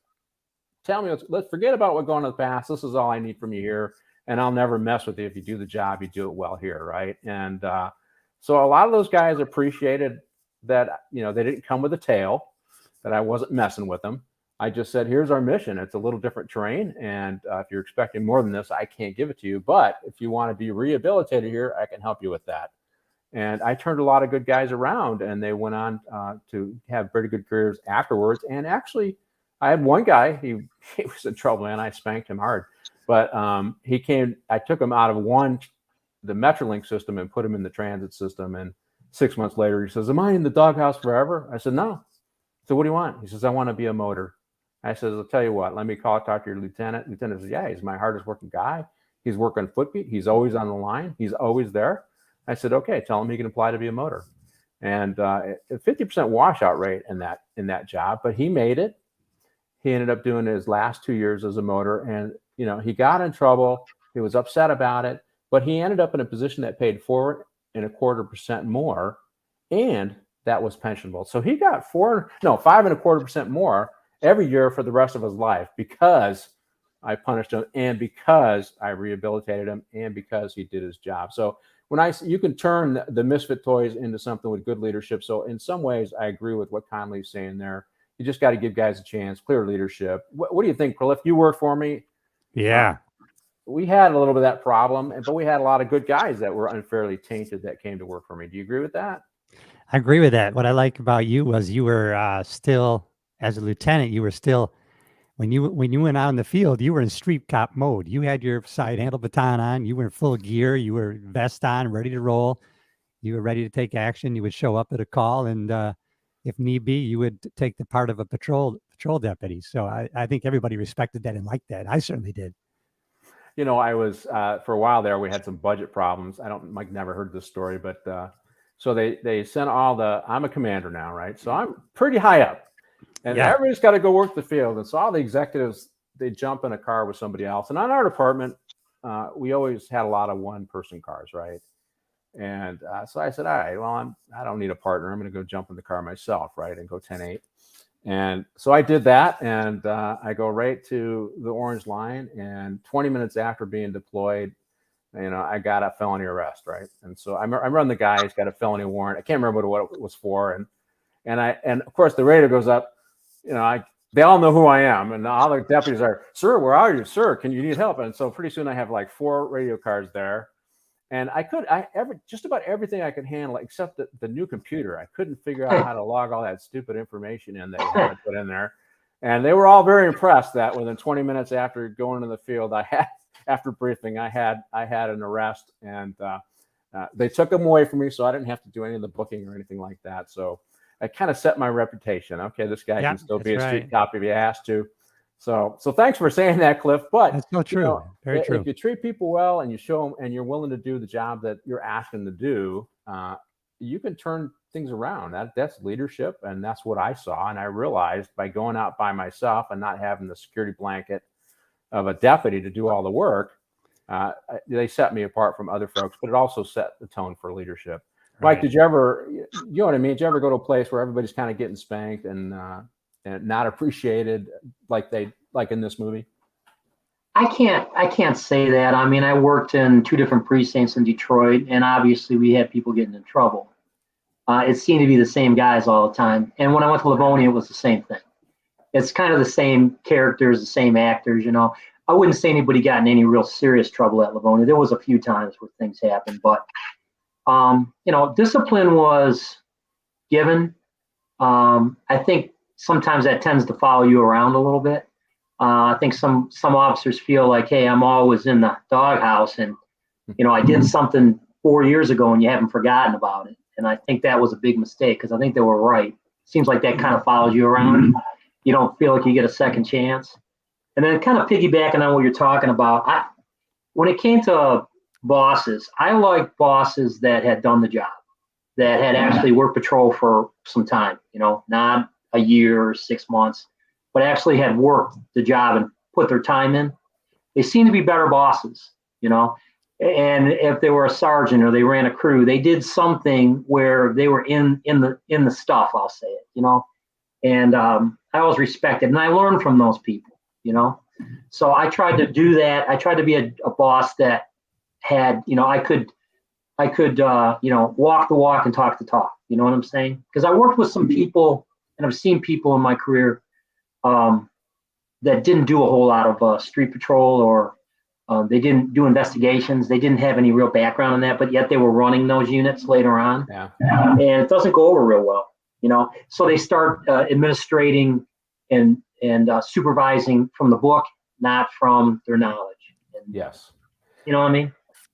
forget about what's going on in the past. This is all I need from you here. And I'll never mess with you. If you do the job, you do it well here. Right. And so a lot of those guys appreciated that, you know, they didn't come with a tail, that I wasn't messing with them. I just said, here's our mission. It's a little different terrain. And if you're expecting more than this, I can't give it to you. But if you want to be rehabilitated here, I can help you with that. And I turned a lot of good guys around, and they went on to have pretty good careers afterwards. And actually, I had one guy, he was in trouble, man. I spanked him hard. But I took him out of the Metrolink system and put him in the transit system. And 6 months later, he says, am I in the doghouse forever? I said, no. So what do you want? He says, I want to be a motor. I said, I'll tell you what, let me talk to your lieutenant. Lieutenant says, yeah, he's my hardest working guy. He's working footbeat. He's always on the line. He's always there. I said, okay, tell him he can apply to be a motor. And 50% washout rate in that job, but he made it. He ended up doing his last 2 years as a motor. And, you know, he got in trouble. He was upset about it, but he ended up in a position that paid 4.25% more. And that was pensionable. So he got 5.25% more every year for the rest of his life because I punished him and because I rehabilitated him and because he did his job. So you can turn the misfit toys into something with good leadership. So in some ways, I agree with what Connolly's saying there. You just got to give guys a chance, clear leadership. What do you think, Cliff? You worked for me. Yeah. We had a little bit of that problem, but we had a lot of good guys that were unfairly tainted that came to work for me. Do you agree with that? I agree with that. What I like about you was you were still, as a lieutenant, you were still when you went out in the field, you were in street cop mode. You had your side handle baton on. You were in full gear. You were vest on, ready to roll. You were ready to take action. You would show up at a call, and if need be, you would take the part of a patrol deputy. So I think everybody respected that and liked that. I certainly did. You know, I was for a while there. We had some budget problems. Mike never heard this story, but so they sent all the. I'm a commander now, right? So I'm pretty high up. And everybody's got to go work the field. And so all the executives, they jump in a car with somebody else. And on our department, we always had a lot of one-person cars, right? And so I said, all right, well, I don't need a partner. I'm going to go jump in the car myself, right, and go 10-8. And so I did that, and I go right to the orange line. And 20 minutes after being deployed, I got a felony arrest, right? And so I run the guy. He's got a felony warrant. I can't remember what it was for. And of course, the radio goes up. They all know who I am, and all the deputies are, sir, where are you, sir? Can you need help? And so pretty soon I have like 4 radio cars there, and just about everything I could handle except the new computer. I couldn't figure out how to log all that stupid information in that you had to put in there, and they were all very impressed that within 20 minutes after going to the field, after briefing, I had an arrest, and they took them away from me, so I didn't have to do any of the booking or anything like that. So I kind of set my reputation. Okay, this guy can still be a street cop if he has to. So thanks for saying that, Cliff. But that's so true. Very true. If you treat people well and you show them and you're willing to do the job that you're asking to do, you can turn things around. That's leadership, and that's what I saw. And I realized by going out by myself and not having the security blanket of a deputy to do all the work, they set me apart from other folks. But it also set the tone for leadership. Mike, did you ever, you know what I mean? Did you ever go to a place where everybody's kind of getting spanked and not appreciated like in this movie? I can't say that. I mean, I worked in 2 different precincts in Detroit, and obviously we had people getting in trouble. It seemed to be the same guys all the time. And when I went to Livonia, it was the same thing. It's kind of the same characters, the same actors, I wouldn't say anybody got in any real serious trouble at Livonia. There was a few times where things happened, but discipline was given. I think sometimes that tends to follow you around a little bit. I think some officers feel like, hey, I'm always in the doghouse, and I did something 4 years ago and you haven't forgotten about it. And I think that was a big mistake, because I think they were right. Seems like that kind of follows you around. You don't feel like you get a second chance. And then kind of piggybacking on what you're talking about, when it came to bosses, I like bosses that had done the job, that had actually worked patrol for some time, not a year or 6 months, but actually had worked the job and put their time in. They seem to be better bosses, and if they were a sergeant or they ran a crew, they did something where they were in the stuff, I'll say it, and I always respected, and I learned from those people, so I tried to do that. I tried to be a boss that had, I could walk the walk and talk the talk. You know what I'm saying? Because I worked with some people, and I've seen people in my career that didn't do a whole lot of street patrol, or they didn't do investigations. They didn't have any real background in that, but yet they were running those units later on. Yeah. And it doesn't go over real well, So they start administrating and supervising from the book, not from their knowledge. And, yes. You know what I mean?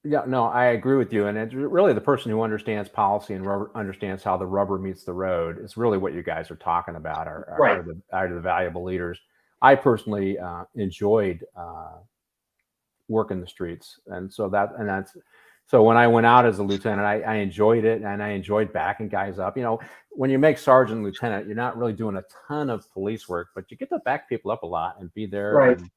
Yeah, no, I agree with you. And it's really the person who understands policy and understands how the rubber meets the road is really what you guys are talking about, are the valuable leaders. I personally enjoyed working the streets. And so so when I went out as a lieutenant, I enjoyed it, and I enjoyed backing guys up. When you make sergeant and lieutenant, you're not really doing a ton of police work, but you get to back people up a lot and be there. Right. And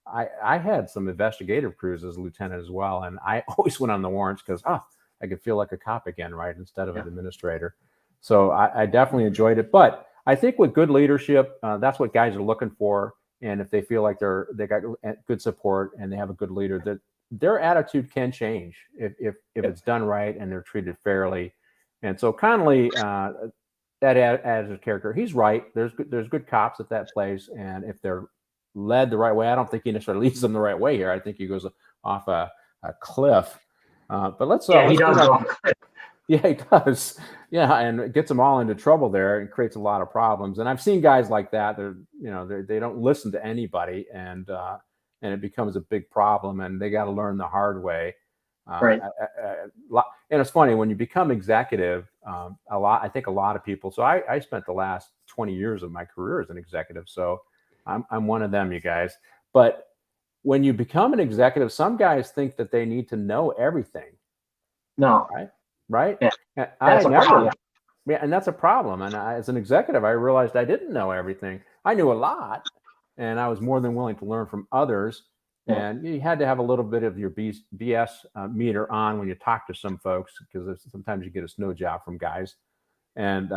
I had some investigative crews as a lieutenant as well, and I always went on the warrants because I could feel like a cop again, right, instead of an administrator. So I definitely enjoyed it. But I think with good leadership, that's what guys are looking for. And if they feel like they got good support and they have a good leader, that their attitude can change if it's done right and they're treated fairly. And so Connolly, that as a character, he's right. There's good cops at that place, and if they're led the right way, I don't think he necessarily leads them the right way here. I think he goes off a cliff. But let's he does go. Yeah, he does. Yeah, and it gets them all into trouble there and creates a lot of problems. And I've seen guys like that. They don't listen to anybody, and it becomes a big problem. And they got to learn the hard way. Right. And it's funny when you become executive. I think a lot of people. So I spent the last 20 years of my career as an executive. So I'm one of them, you guys. But when you become an executive, some guys think that they need to know everything. No. Right? Yeah, I that's a never. problem. Yeah, and that's a problem. And as an executive, I realized I didn't know everything. I knew a lot, and I was more than willing to learn from others. Yeah. And you had to have a little bit of your BS meter on when you talk to some folks, because sometimes you get a snow job from guys. And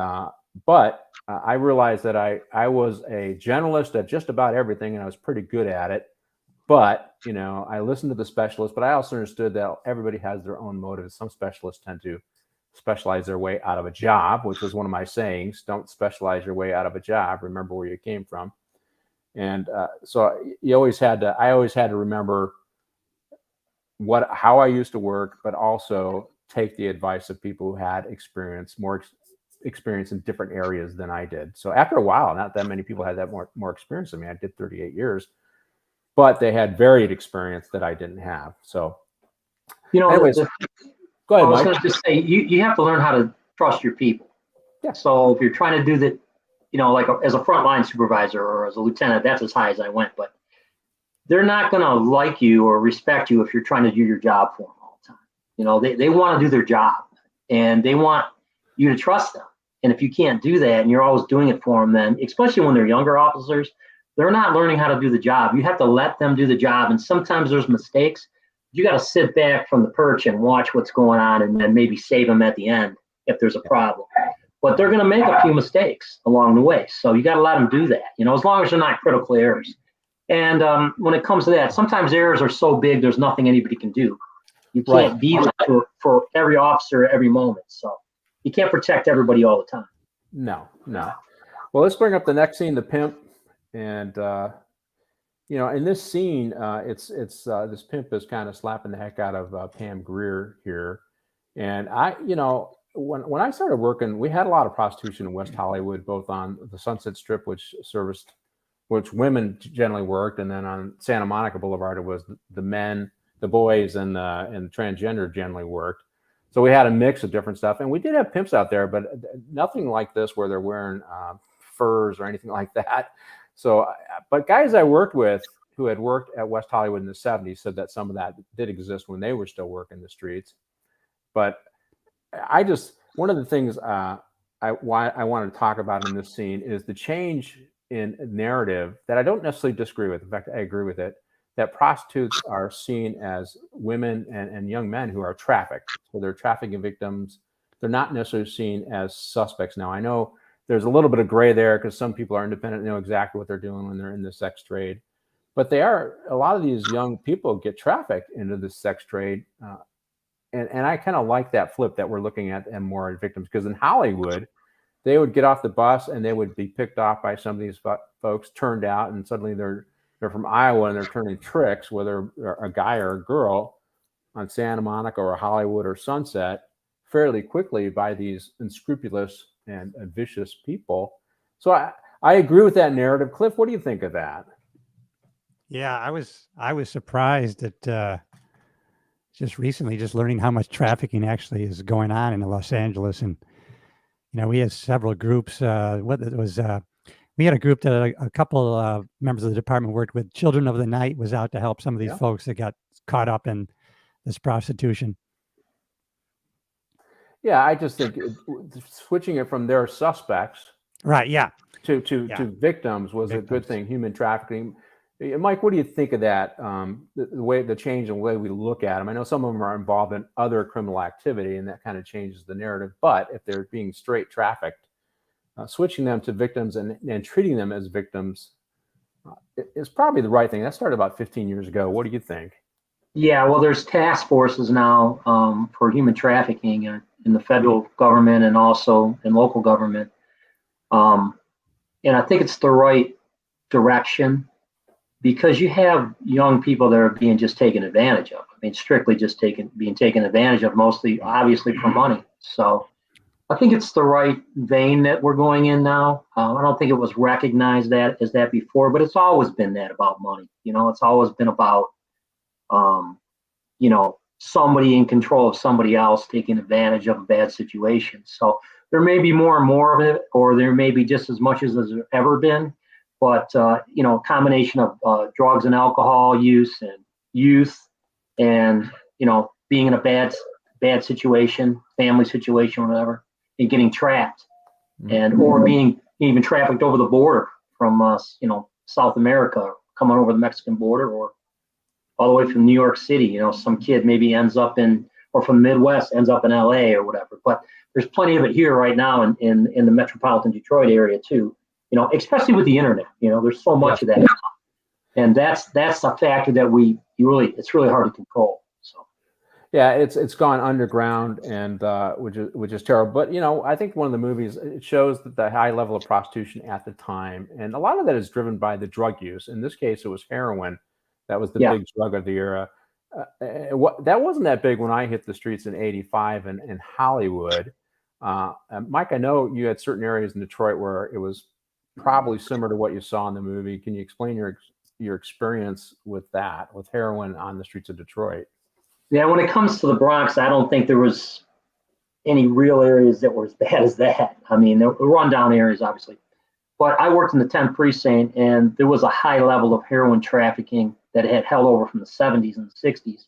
but I realized that I was a generalist at just about everything, and I was pretty good at it. But I listened to the specialists, but I also understood that everybody has their own motives. Some specialists tend to specialize their way out of a job, which was one of my sayings. Don't specialize your way out of a job. Remember where you came from. And so I always had to remember how I used to work, but also take the advice of people who had more experience in different areas than I did. So after a while, not that many people had that more experience than me. I did 38 years. But they had varied experience that I didn't have. So, anyways, go ahead, I was Mike. going to just say, you have to learn how to trust your people. Yeah. So if you're trying to do that, like as a frontline supervisor or as a lieutenant, that's as high as I went. But they're not going to like you or respect you if you're trying to do your job for them all the time. They want to do their job, and they want you to trust them. And if you can't do that, and you're always doing it for them, then especially when they're younger officers, they're not learning how to do the job. You have to let them do the job. And sometimes there's mistakes. You got to sit back from the perch and watch what's going on, and then maybe save them at the end if there's a problem. But they're going to make a few mistakes along the way. So you got to let them do that, as long as they're not critical errors. And when it comes to that, sometimes errors are so big, there's nothing anybody can do. You can't be there for every officer at every moment. So you can't protect everybody all the time. No. Well, let's bring up the next scene, the pimp. And in this scene, it's this pimp is kind of slapping the heck out of Pam Grier here. And when I started working, we had a lot of prostitution in West Hollywood, both on the Sunset Strip, which women generally worked, and then on Santa Monica Boulevard, it was the men, the boys, and transgender generally worked. So we had a mix of different stuff, and we did have pimps out there, but nothing like this where they're wearing furs or anything like that. So, but guys I worked with who had worked at West Hollywood in the 70s said that some of that did exist when they were still working the streets. But one of the things I wanted to talk about in this scene is the change in narrative that I don't necessarily disagree with. In fact, I agree with it, that prostitutes are seen as women and young men who are trafficked. So they're trafficking victims. They're not necessarily seen as suspects. Now, I know there's a little bit of gray there because some people are independent and know exactly what they're doing when they're in the sex trade. But a lot of these young people get trafficked into the sex trade. And I kind of like that flip that we're looking at and more victims, because in Hollywood, they would get off the bus and they would be picked off by some of these folks, turned out, and suddenly they're from Iowa and they're turning tricks, whether a guy or a girl, on Santa Monica or Hollywood or Sunset, fairly quickly by these unscrupulous and vicious people. So I agree with that narrative. Cliff, what do you think of that? Yeah, I was surprised that just recently, just learning how much trafficking actually is going on in Los Angeles. And we had several groups. We had a group that a couple members of the department worked with. Children of the Night was out to help some of these folks that got caught up in this prostitution. Yeah, I just think switching it from their suspects, right? Yeah, to victims was a good thing. Human trafficking. Mike, what do you think of that? The change in the way we look at them. I know some of them are involved in other criminal activity, and that kind of changes the narrative. But if they're being straight trafficked, switching them to victims and treating them as victims is probably the right thing. That started about 15 years ago. What do you think? Yeah, well, there's task forces now for human trafficking in the federal government and also in local government. And I think it's the right direction, because you have young people that are being just taken advantage of. I mean, strictly just being taken advantage of, mostly, obviously, for money. So I think it's the right vein that we're going in now. I don't think it was recognized that as that before, but it's always been that about money. It's always been about, somebody in control of somebody else taking advantage of a bad situation. So there may be more and more of it, or there may be just as much as there's ever been. But, combination of drugs and alcohol use and youth and, being in a bad situation, family situation, whatever, and getting trapped or being even trafficked over the border from, South America, coming over the Mexican border, or all the way from New York City. Some kid maybe ends up or from the Midwest ends up in LA or whatever. But there's plenty of it here right now in the metropolitan Detroit area too, especially with the internet. There's so much of that. And that's a factor that it's really hard to control. So yeah, it's gone underground, and which is terrible. But I think one of the movies, it shows that the high level of prostitution at the time, and a lot of that is driven by the drug use. In this case, it was heroin. That was the big drug of the era. That wasn't that big when I hit the streets in '85 in Hollywood. Mike, I know you had certain areas in Detroit where it was probably similar to what you saw in the movie. Can you explain your experience with heroin on the streets of Detroit? Yeah, when it comes to the Bronx, I don't think there was any real areas that were as bad as that. I mean, there were rundown areas, obviously. But I worked in the 10th precinct, and there was a high level of heroin trafficking that had held over from the 70s and the 60s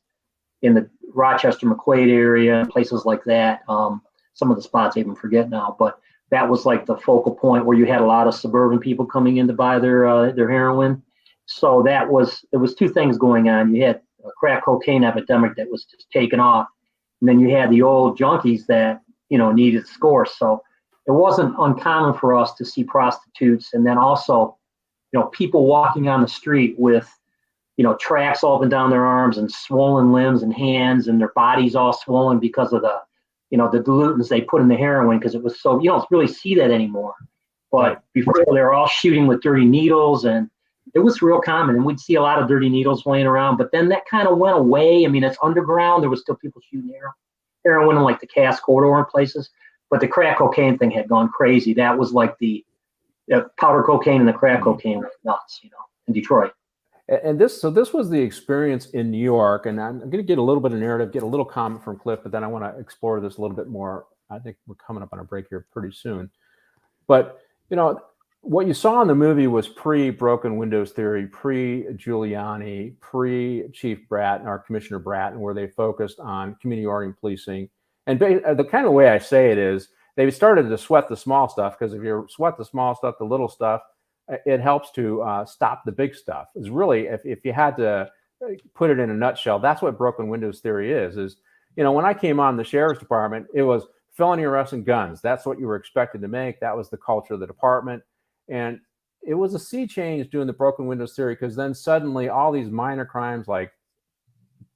in the Rochester, McQuaid area, places like that. Some of the spots I even forget now, but that was like the focal point where you had a lot of suburban people coming in to buy their heroin. So there was two things going on. You had a crack cocaine epidemic that was just taking off, and then you had the old junkies that needed to score. So it wasn't uncommon for us to see prostitutes, and then also people walking on the street with tracks all up and down their arms and swollen limbs and hands, and their bodies all swollen because of the dilutants they put in the heroin, because it was so, you don't really see that anymore. But before, they were all shooting with dirty needles, and it was real common, and we'd see a lot of dirty needles laying around. But then that kind of went away. I mean, it's underground. There was still people shooting heroin in like the Cass Corridor and places, but the crack cocaine thing had gone crazy. That was like the powder cocaine and the crack cocaine was nuts, in Detroit. And this was the experience in New York, and I'm going to get a little bit of narrative, get a little comment from Cliff, but then I want to explore this a little bit more. I think we're coming up on a break here pretty soon. But, what you saw in the movie was pre-Broken Windows Theory, pre-Giuliani, pre-Chief Bratton, or Commissioner Bratton, where they focused on community-oriented policing. And the kind of way I say it is, they started to sweat the small stuff, because if you sweat the small stuff, the little stuff, it helps to stop the big stuff. Is really, if you had to put it in a nutshell, that's what Broken Windows Theory is, when I came on the sheriff's department, it was felony arrests and guns. That's what you were expected to make. That was the culture of the department. And it was a sea change doing the Broken Windows Theory, because then suddenly all these minor crimes like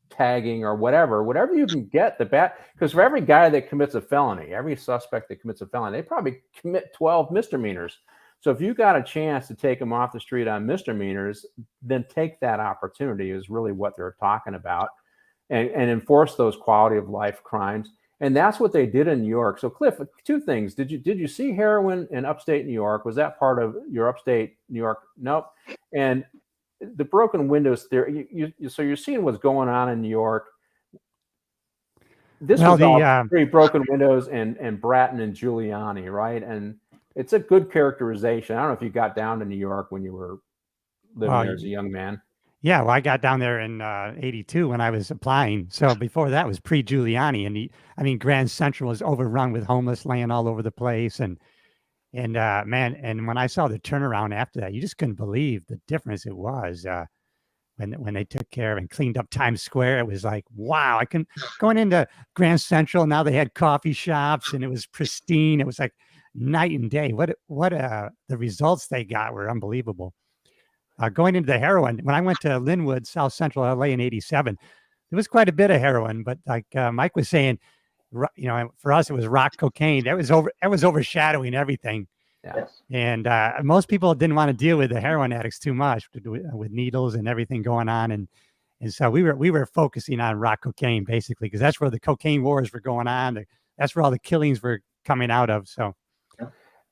tagging or whatever you can get because for every guy that commits a felony, every suspect that commits a felony, they probably commit 12 misdemeanors. So if you got a chance to take them off the street on misdemeanors, then take that opportunity, is really what they're talking about, and enforce those quality of life crimes. And that's what they did in New York. So Cliff, two things. Did you see heroin in upstate New York? Was that part of your upstate New York? Nope. And the Broken Windows Theory, so you're seeing what's going on in New York. This was all pre-Broken Windows and Bratton and Giuliani, right? And it's a good characterization. I don't know if you got down to New York when you were living there as a young man. Yeah, well, I got down there in '82 when I was applying. So before that was pre-Giuliani, and Grand Central was overrun with homeless laying all over the place, and man, and when I saw the turnaround after that, you just couldn't believe the difference it was when they took care of and cleaned up Times Square. It was like, wow! Going into Grand Central now, they had coffee shops and it was pristine. It was like night and day. What the results they got were unbelievable. Going into the heroin, when I went to Linwood, South Central LA in '87, there was quite a bit of heroin, but like Mike was saying, for us, it was rock cocaine. That was overshadowing everything. Yes. And most people didn't want to deal with the heroin addicts too much with needles and everything going on. And so we were focusing on rock cocaine basically, because that's where the cocaine wars were going on. that's where all the killings were coming out of. So,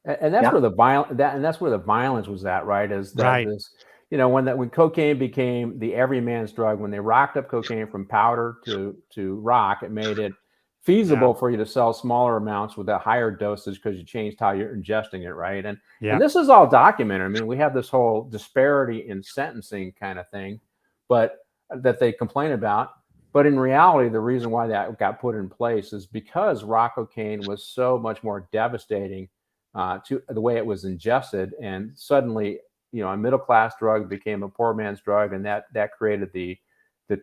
and that's where the violence was at, right? Is that Right. this, when cocaine became the everyman's drug, when they rocked up cocaine from powder to rock, it made it feasible for you to sell smaller amounts with a higher dosage because you changed how you're ingesting it, right? And this is all documented. I mean, we have this whole disparity in sentencing kind of thing, but that they complain about. But in reality, the reason why that got put in place is because rock cocaine was so much more devastating to the way it was ingested, and suddenly, a middle-class drug became a poor man's drug, and that created the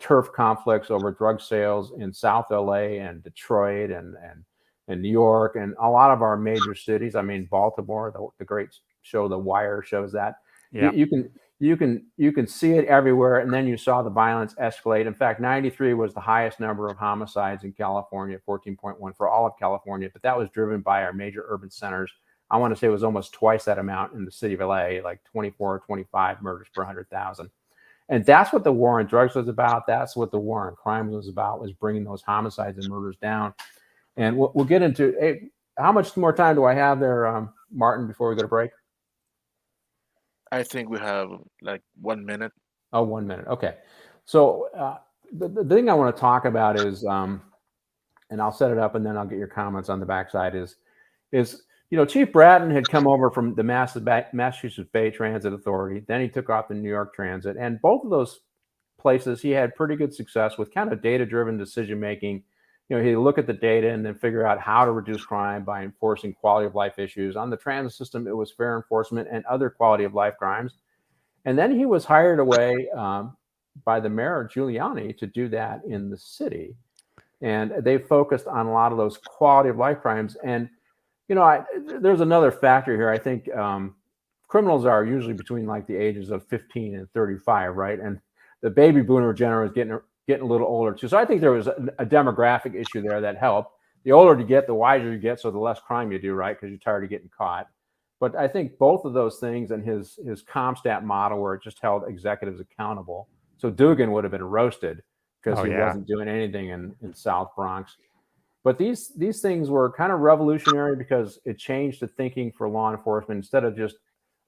turf conflicts over drug sales in South LA and Detroit and New York and a lot of our major cities. I mean, Baltimore, the great show The Wire shows that. Yeah. You can see it everywhere, and then you saw the violence escalate. In fact, 93 was the highest number of homicides in California, 14.1 for all of California, but that was driven by our major urban centers. I want to say it was almost twice that amount in the city of LA, like 24 or 25 murders per 100,000. And that's what the war on drugs was about. That's what the war on crime was about, was bringing those homicides and murders down. And we'll get into how much more time do I have there, Martin, before we go to break? I think we have like 1 minute. Oh, 1 minute. Okay. So the thing I want to talk about is, and I'll set it up and then I'll get your comments on the backside, is Chief Bratton had come over from the Massachusetts Bay Transit Authority. Then he took off the New York Transit. And both of those places, he had pretty good success with kind of data-driven decision-making. He'd look at the data and then figure out how to reduce crime by enforcing quality of life issues. On the transit system, it was fare enforcement and other quality of life crimes. And then he was hired away by the mayor, Giuliani, to do that in the city. And they focused on a lot of those quality of life crimes. And there's another factor here. I think criminals are usually between like the ages of 15 and 35, right? And the baby boomer generation is getting a little older too. So I think there was a demographic issue there that helped. The older you get, the wiser you get, so the less crime you do, right? Because you're tired of getting caught. But I think both of those things and his CompStat model, where it just held executives accountable. So Dugan would have been roasted because he wasn't doing anything in South Bronx. But these things were kind of revolutionary because it changed the thinking for law enforcement. Instead of just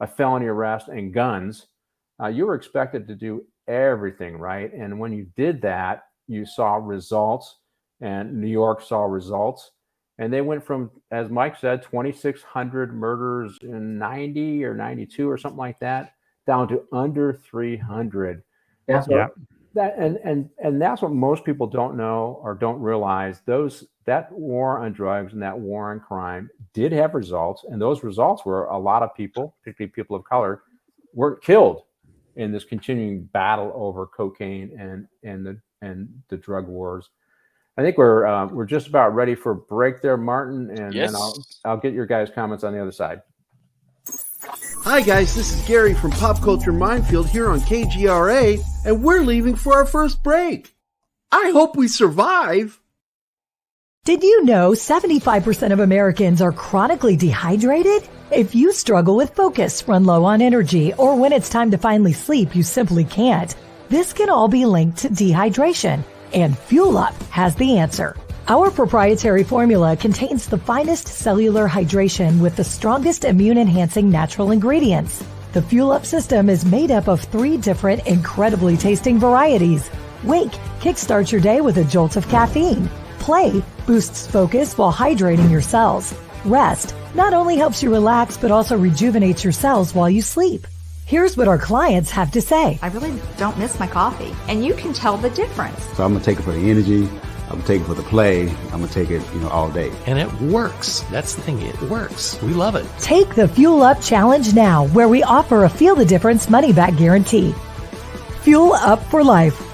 a felony arrest and guns, you were expected to do everything, right? And when you did that, you saw results, and New York saw results. And they went from, as Mike said, 2,600 murders in 90 or 92 or something like that, down to under 300. Yeah. So that and that's what most people don't know or don't realize. That war on drugs and that war on crime did have results, and those results were a lot of people, particularly people of color, were killed in this continuing battle over cocaine and the drug wars. I think we're just about ready for a break there, Martin, and then I'll get your guys' comments on the other side. Hi guys, this is Gary from Pop Culture Minefield here on KGRA, and we're leaving for our first break. I hope we survive. Did you know 75% of Americans are chronically dehydrated? If you struggle with focus, run low on energy, or when it's time to finally sleep, you simply can't, this can all be linked to dehydration, and Fuel Up has the answer. Our proprietary formula contains the finest cellular hydration with the strongest immune-enhancing natural ingredients. The Fuel Up system is made up of 3 different incredibly tasting varieties. Wake kickstarts your day with a jolt of caffeine. Play boosts focus while hydrating your cells. Rest not only helps you relax, but also rejuvenates your cells while you sleep. Here's what our clients have to say. I really don't miss my coffee, and you can tell the difference. So I'm going to take it for the energy. I'm going to take it for the play. I'm going to take it, all day. And it works. That's the thing. It works. We love it. Take the Fuel Up Challenge now, where we offer a Feel the Difference money-back guarantee. Fuel Up for life.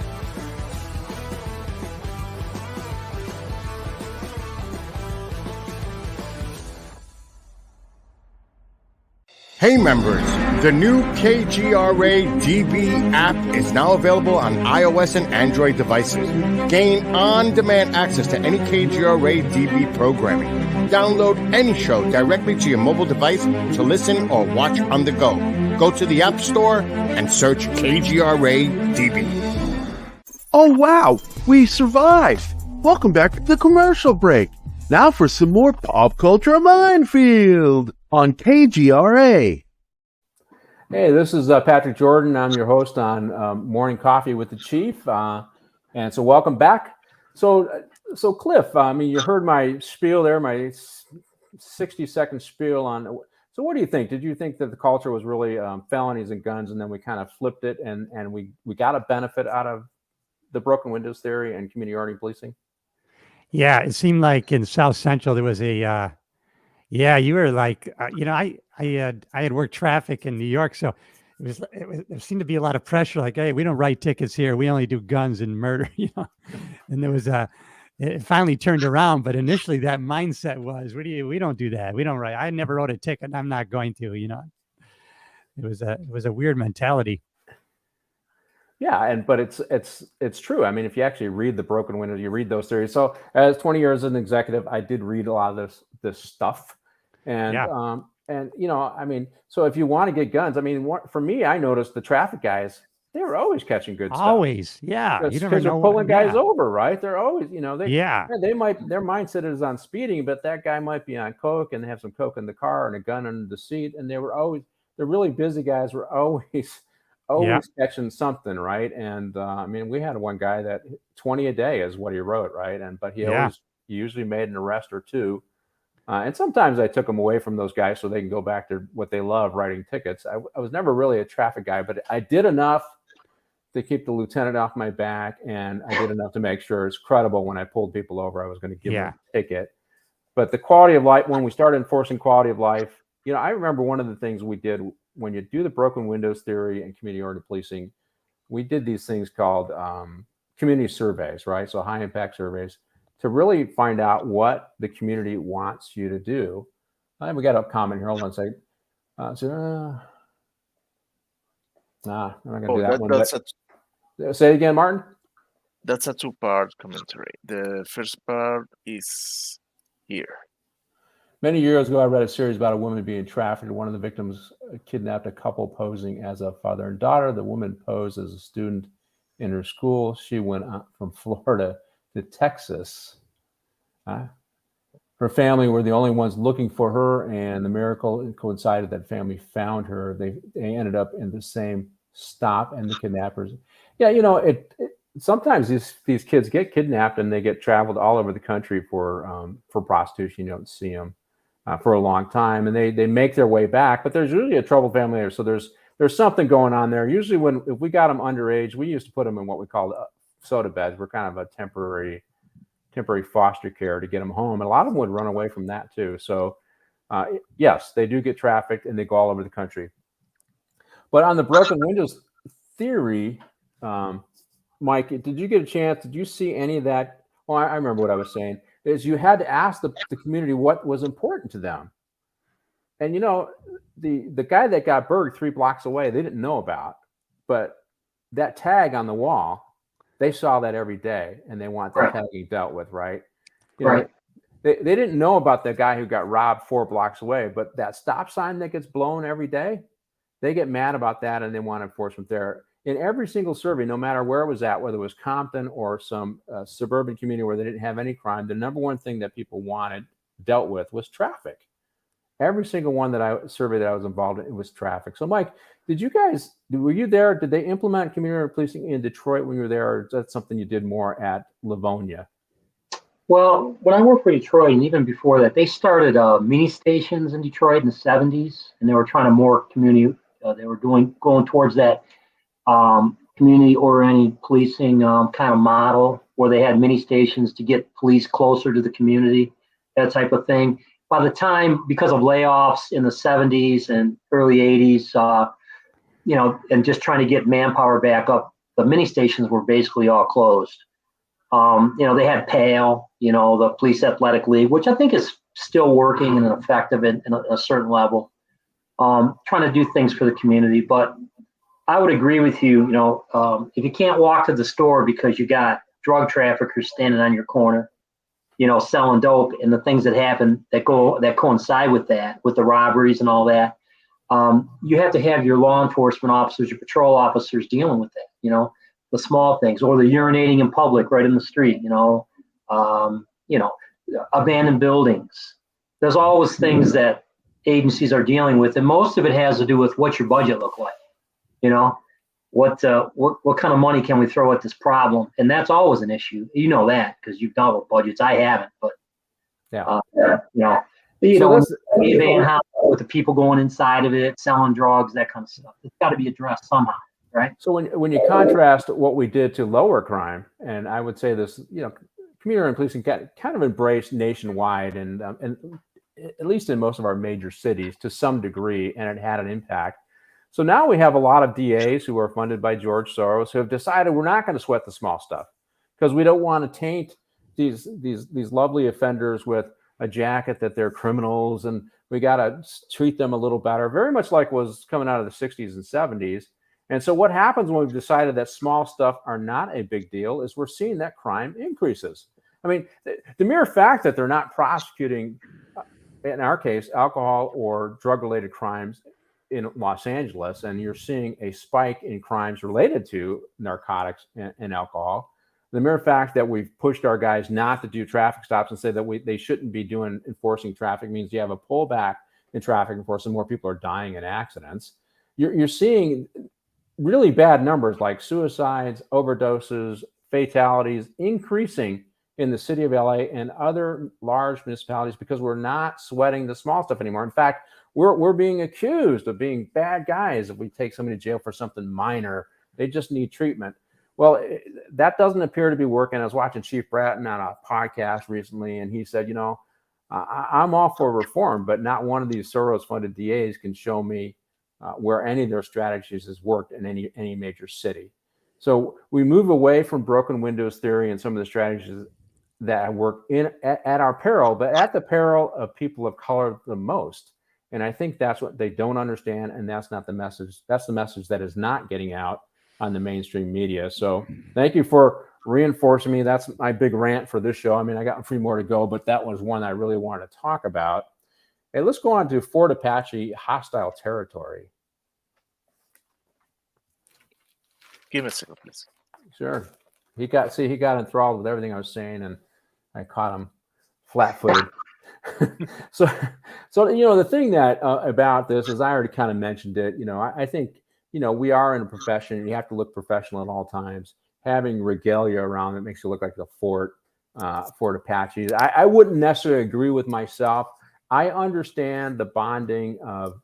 Hey members, the new KGRA DB app is now available on iOS and Android devices. Gain on-demand access to any KGRA DB programming. Download any show directly to your mobile device to listen or watch on the go. Go to the App Store and search KGRA DB. Oh wow, we survived. Welcome back to the commercial break. Now for some more Pop Culture Minefield on KGRA. Hey, this is Patrick Jordan. I'm your host on Morning Coffee with the Chief. And so welcome back. So Cliff, I mean, you heard my spiel there, my 60-second spiel on. So what do you think? Did you think that the culture was really felonies and guns, and then we kind of flipped it and we got a benefit out of the broken windows theory and community oriented policing? Yeah, it seemed like in South Central there was a you were like I had worked traffic in New York, so there seemed to be a lot of pressure, like, hey, we don't write tickets here, we only do guns and murder, and there was it finally turned around, but initially that mindset was, we don't do that, we don't write, I never wrote a ticket and I'm not going to, it was a weird mentality. Yeah, but it's true. I mean, if you actually read the broken windows, you read those theories. So as 20 years as an executive, I did read a lot of this stuff. And I mean, so if you want to get guns, I mean, for me, I noticed the traffic guys, they were always catching good stuff. Always, yeah. You never know, they're pulling guys over, right? They're always, they might, their mindset is on speeding, but that guy might be on coke and they have some coke in the car and a gun under the seat. And the really busy guys were always catching something, right? And I mean, we had one guy that 20 a day is what he wrote, right? But he usually made an arrest or two. And sometimes I took them away from those guys so they can go back to what they love, writing tickets. I was never really a traffic guy, but I did enough to keep the lieutenant off my back, and I did enough to make sure it's credible when I pulled people over, I was going to give them a ticket. But the quality of life, when we started enforcing quality of life, I remember one of the things we did when you do the broken windows theory and community oriented policing, we did these things called community surveys, right? So high impact surveys to really find out what the community wants you to do. And we got a comment here. Hold on a second. I'm not going to do that one. Say it again, Martin. That's a two-part commentary. The first part is here. Many years ago, I read a series about a woman being trafficked. One of the victims kidnapped a couple posing as a father and daughter. The woman posed as a student in her school. She went from Florida to Texas. Her family were the only ones looking for her, and the miracle coincided that family found her. They ended up in the same stop, and the kidnappers. Yeah, sometimes these kids get kidnapped and they get traveled all over the country for prostitution. You don't see them for a long time, and they make their way back, but there's usually a troubled family there. So there's something going on there. Usually if we got them underage, we used to put them in what we call soda beds. We're kind of a temporary foster care to get them home. And a lot of them would run away from that too. So yes, they do get trafficked and they go all over the country. But on the broken windows theory, Mike, did you get a chance? Did you see any of that? Well, I remember what I was saying is you had to ask the community what was important to them. And the guy that got burged 3 blocks away, they didn't know about, but that tag on the wall, they saw that every day and they want that tagging dealt with, right? They didn't know about the guy who got robbed 4 blocks away, but that stop sign that gets blown every day, they get mad about that and they want enforcement there. In every single survey, no matter where it was at, whether it was Compton or some suburban community where they didn't have any crime, the number one thing that people wanted dealt with was traffic. Every single one that I surveyed that I was involved in, it was traffic. So, Mike, were you there? Did they implement community policing in Detroit when you were there, or is that something you did more at Livonia? Well, when I worked for Detroit, and even before that, they started mini stations in Detroit in the 70s, and they were trying to more community. They were going towards that community-oriented policing kind of model, where they had mini stations to get police closer to the community, that type of thing. By the time, because of layoffs in the 70s and early 80s, and just trying to get manpower back up, the mini stations were basically all closed. They had PAL, the Police Athletic League, which I think is still working and effective in a certain level, trying to do things for the community. But I would agree with you, if you can't walk to the store because you got drug traffickers standing on your corner, selling dope, and the things that happen that coincide with that, with the robberies and all that, you have to have your law enforcement officers, your patrol officers dealing with that, the small things, or the urinating in public right in the street, abandoned buildings. There's always things that agencies are dealing with, and most of it has to do with what's your budget look like. You know, what kind of money can we throw at this problem? And that's always an issue. You know that because you've dealt with budgets. I haven't, but with the people going inside of it, selling drugs, that kind of stuff. It's got to be addressed somehow, right? So when you contrast what we did to lower crime, and I would say this, community and policing kind of embraced nationwide, and at least in most of our major cities to some degree, and it had an impact. So now we have a lot of DAs who are funded by George Soros who have decided we're not going to sweat the small stuff because we don't want to taint these lovely offenders with a jacket that they're criminals, and we got to treat them a little better, very much like was coming out of the 60s and 70s. And so what happens when we've decided that small stuff are not a big deal is we're seeing that crime increases. I mean, the mere fact that they're not prosecuting, in our case, alcohol or drug-related crimes in Los Angeles, and you're seeing a spike in crimes related to narcotics and alcohol. The mere fact that we've pushed our guys not to do traffic stops and say that they shouldn't be enforcing traffic means you have a pullback in traffic enforcement. More people are dying in accidents. You're seeing really bad numbers like suicides, overdoses, fatalities increasing in the city of LA and other large municipalities because we're not sweating the small stuff anymore. In fact, we're being accused of being bad guys if we take somebody to jail for something minor. They just need treatment. Well, that doesn't appear to be working. I was watching Chief Bratton on a podcast recently, and he said, I'm all for reform, but not one of these Soros-funded DAs can show me where any of their strategies has worked in any major city. So we move away from broken windows theory and some of the strategies that work at our peril, but at the peril of people of color the most. And I think that's what they don't understand, and that's not the message. That's the message that is not getting out on the mainstream media. So thank you for reinforcing me. That's my big rant for this show. I mean, I got 3 more to go, but that was one I really wanted to talk about. Hey, let's go on to Fort Apache, hostile territory. Give me a second, please. Sure. He got enthralled with everything I was saying, and I caught him flat-footed. So the thing that about this is I already kind of mentioned it. I think we are in a profession, and you have to look professional at all times. Having regalia around it makes you look like the Fort Apache. I wouldn't necessarily agree with myself. I understand the bonding of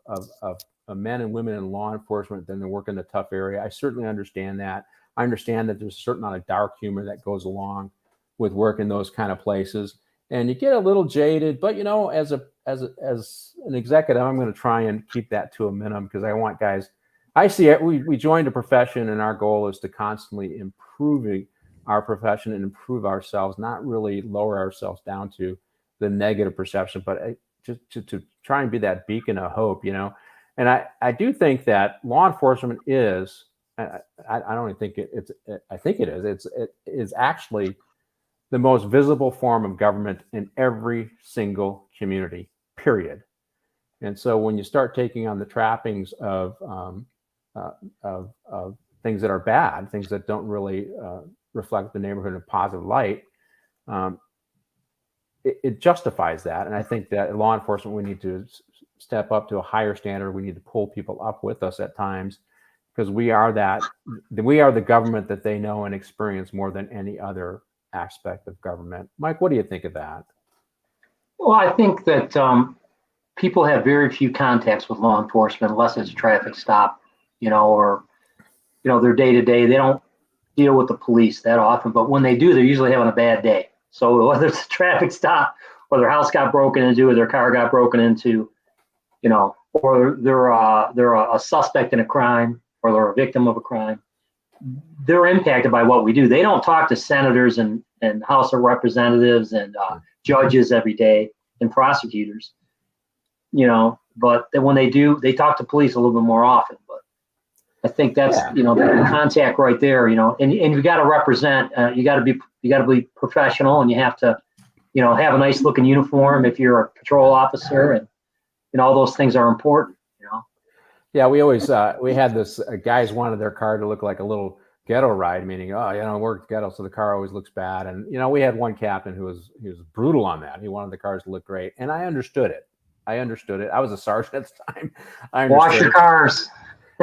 men and women in law enforcement than they work in the tough area. I certainly understand that. I understand that there's a certain amount of dark humor that goes along with work in those kind of places, and you get a little jaded. But as an executive, I'm going to try and keep that to a minimum because I want guys. I see it. We joined a profession, and our goal is to constantly improving our profession and improve ourselves, not really lower ourselves down to the negative perception, but just to try and be that beacon of hope. And I do think that law enforcement is. I don't even think it's. I think it is. It is actually the most visible form of government in every single community. Period. And so when you start taking on the trappings of things that are bad, things that don't really reflect the neighborhood in a positive light, it justifies that. And I think that law enforcement, we need to step up to a higher standard. We need to pull people up with us at times, because we are the government that they know and experience more than any other aspect of government. Mike, what do you think of that? Well, I think that people have very few contacts with law enforcement unless it's a traffic stop, or their day-to-day. They don't deal with the police that often, but when they do, they're usually having a bad day. So whether it's a traffic stop, or their house got broken into, or their car got broken into, or they're a suspect in a crime, or they're a victim of a crime, they're impacted by what we do. They don't talk to senators and House of Representatives and judges every day and prosecutors, but then when they do, they talk to police a little bit more often. But I think that's, the contact right there, and you got to represent, you got to be professional, and you have to, have a nice looking uniform if you're a patrol officer, and all those things are important. Yeah, we always we had this guys wanted their car to look like a little ghetto ride, meaning, we're ghetto, so the car always looks bad. And we had one captain who was brutal on that. He wanted the cars to look great, and I understood it. I was a sergeant at the time. Wash your cars.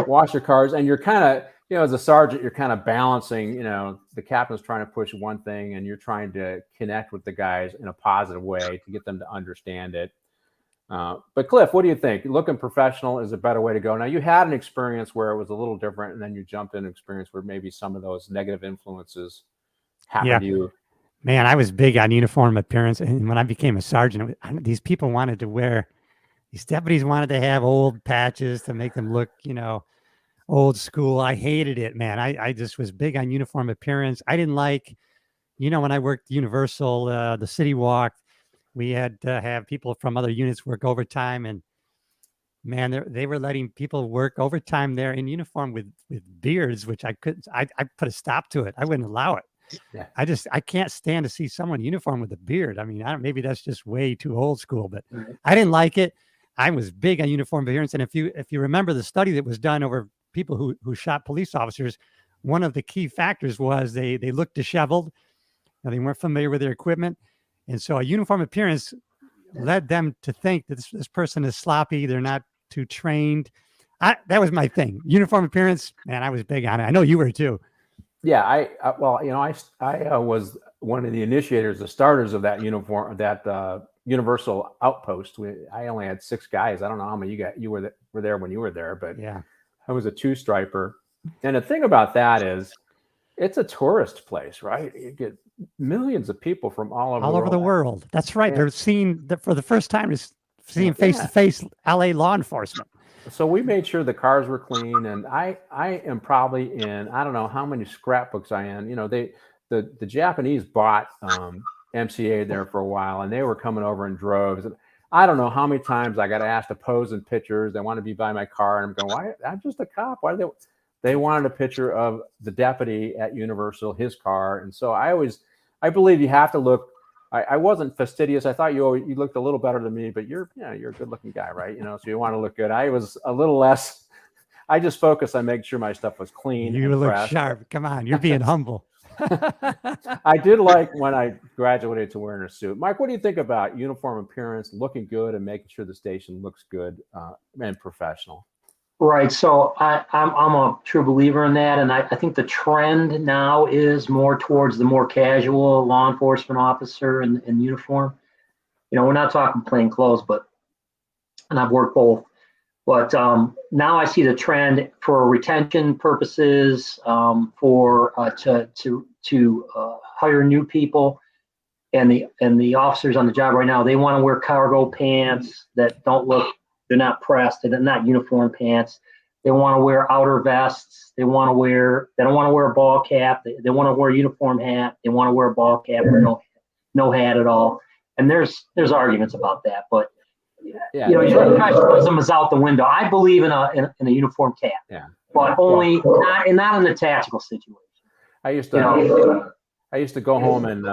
Wash your cars, and you're kind of, as a sergeant, you're kind of balancing. The captain's trying to push one thing, and you're trying to connect with the guys in a positive way to get them to understand it. But Cliff, what do you think? Looking professional is a better way to go. Now, you had an experience where it was a little different, and then you jumped in an experience where maybe some of those negative influences happened to you. Man, I was big on uniform appearance. And when I became a sergeant, these people wanted to wear, these deputies wanted to have old patches to make them look, old school. I hated it, man. I just was big on uniform appearance. I didn't like, when I worked Universal, the City Walk, we had to have people from other units work overtime, and man, they were letting people work overtime there in uniform with beards, which I couldn't. I put a stop to it. I wouldn't allow it. Yeah. I can't stand to see someone in uniform with a beard. I mean, maybe that's just way too old school, but I didn't like it. I was big on uniform appearance, and if you remember the study that was done over people who shot police officers, one of the key factors was they looked disheveled. They weren't familiar with their equipment. And so a uniform appearance led them to think that this person is sloppy. They're not too trained. That was my thing. Uniform appearance, man, I was big on it. I know you were too. Yeah, I was one of the initiators, the starters of that universal outpost. I only had 6 guys. I don't know how many you were there when you were there, but yeah, I was a 2-striper. And the thing about that is, it's a tourist place, right? You get millions of people from all over the world. That's right. Yeah. They're seeing for the first time, seeing face-to-face LA law enforcement. So we made sure the cars were clean, and I am probably in, I don't know how many scrapbooks I am. The Japanese bought MCA there for a while, and they were coming over in droves. And I don't know how many times I got asked to pose in pictures. They want to be by my car, and I'm going, why? I'm just a cop. Why do they wanted a picture of the deputy at Universal, his car. And so I believe you have to look. I wasn't fastidious. I thought you looked a little better than me, but you're a good looking guy, right? So you want to look good. I was a little less. I just focused on making sure my stuff was clean. You look sharp. Come on, you're being humble. I did like when I graduated to wearing a suit. Mike, what do you think about uniform appearance, looking good, and making sure the station looks good and professional? Right. So I'm a true believer in that. And I think the trend now is more towards the more casual law enforcement officer in uniform. We're not talking plain clothes, and I've worked both. But now I see the trend for retention purposes, to hire new people, and the officers on the job right now, they want to wear cargo pants that don't look. They're not pressed. They're not uniform pants. They want to wear outer vests. They don't want to wear a ball cap. They want to wear a uniform hat. They want to wear a ball cap or no hat at all. And there's arguments about that, but professionalism is out the window. I believe in a uniform cap, but only not in a tactical situation. I used to go home, and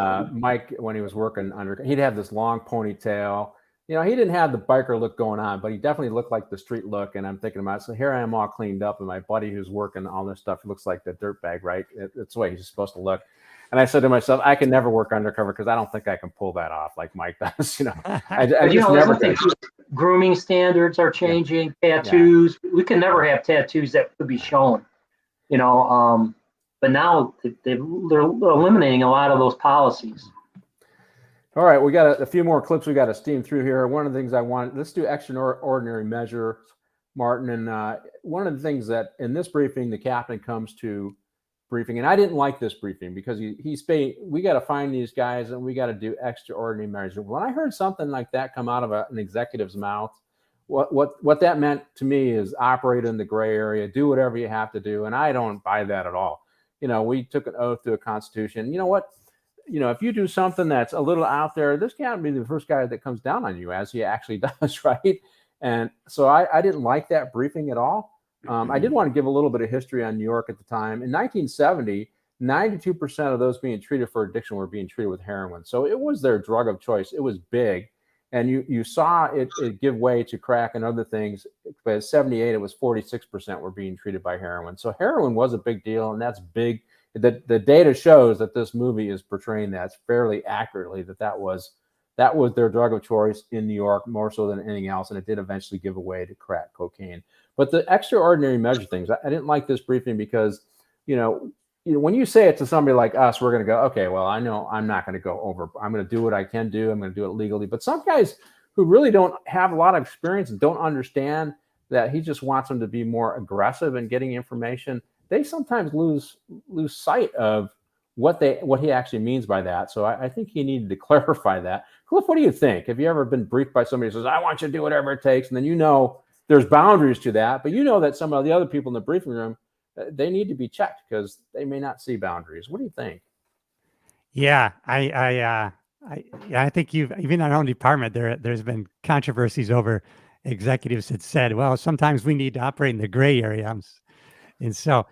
Mike, when he was working he'd have this long ponytail. He didn't have the biker look going on, but he definitely looked like the street look. And I'm thinking about it. So here I am all cleaned up, and my buddy who's working all this stuff looks like the dirtbag, right? It's the way he's supposed to look. And I said to myself, I can never work undercover because I don't think I can pull that off like Mike does. I just never think. Grooming standards are changing. Tattoos. We can never have tattoos that could be shown. But now they're eliminating a lot of those policies. All right, we got a few more clips we got to steam through here. One of the things let's do extraordinary measure, Martin. And one of the things that in this briefing, the captain comes to briefing, and I didn't like this briefing because we got to find these guys and we got to do extraordinary measure. When I heard something like that come out of an executive's mouth, what that meant to me is operate in the gray area, do whatever you have to do, and I don't buy that at all. We took an oath to a constitution. You know what? If you do something that's a little out there, this can't be the first guy that comes down on you, as he actually does, right? And so I didn't like that briefing at all. I did want to give a little bit of history on New York at the time. In 1970, 92% of those being treated for addiction were being treated with heroin. So it was their drug of choice. It was big. And you saw it give way to crack and other things. But at 78, it was 46% were being treated by heroin. So heroin was a big deal, and that's big. The data shows that this movie is portraying that fairly accurately, that was their drug of choice in New York more so than anything else, and it did eventually give way to crack cocaine. But the extraordinary measure things, I didn't like this briefing because, when you say it to somebody like us, we're going to go, okay, well, I know I'm not going to go over. I'm going to do what I can do. I'm going to do it legally. But some guys who really don't have a lot of experience and don't understand that he just wants them to be more aggressive in getting information, they sometimes lose sight of what he actually means by that. So I think he needed to clarify that. Cliff, what do you think? Have you ever been briefed by somebody who says, I want you to do whatever it takes, and then there's boundaries to that, but that some of the other people in the briefing room, they need to be checked because they may not see boundaries. What do you think? Yeah, I think even in our own department, there's been controversies over executives that said, well, sometimes we need to operate in the gray area. And so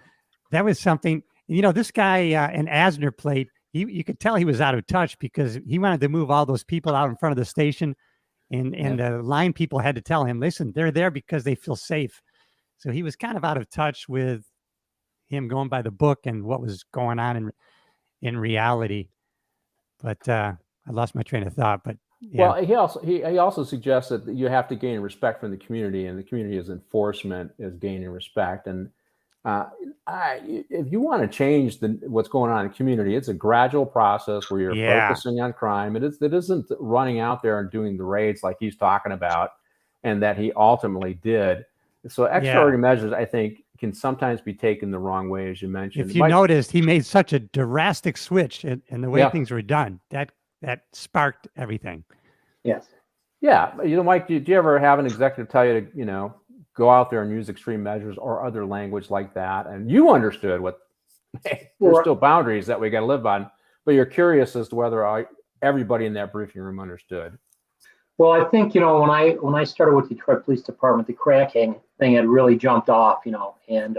that was something, this guy and Asner played, you could tell he was out of touch because he wanted to move all those people out in front of the station. And the line people had to tell him, listen, they're there because they feel safe. So he was kind of out of touch with him going by the book and what was going on in reality. But I lost my train of thought. But yeah. Well, he also suggests that you have to gain respect from the community, and the community's enforcement is gaining respect. And if you want to change what's going on in the community, it's a gradual process where you're focusing on crime. It isn't running out there and doing the raids like he's talking about, and that he ultimately did. So extraordinary measures, I think, can sometimes be taken the wrong way, as you mentioned. If you noticed, he made such a drastic switch in the way things were done. That sparked everything. Yes. Yeah. Mike, do you ever have an executive tell you to, go out there and use extreme measures or other language like that? And you understood there's still boundaries that we got to live on, but you're curious as to whether everybody in that briefing room understood. Well, I think, when I started with Detroit Police Department, the cracking thing had really jumped off, and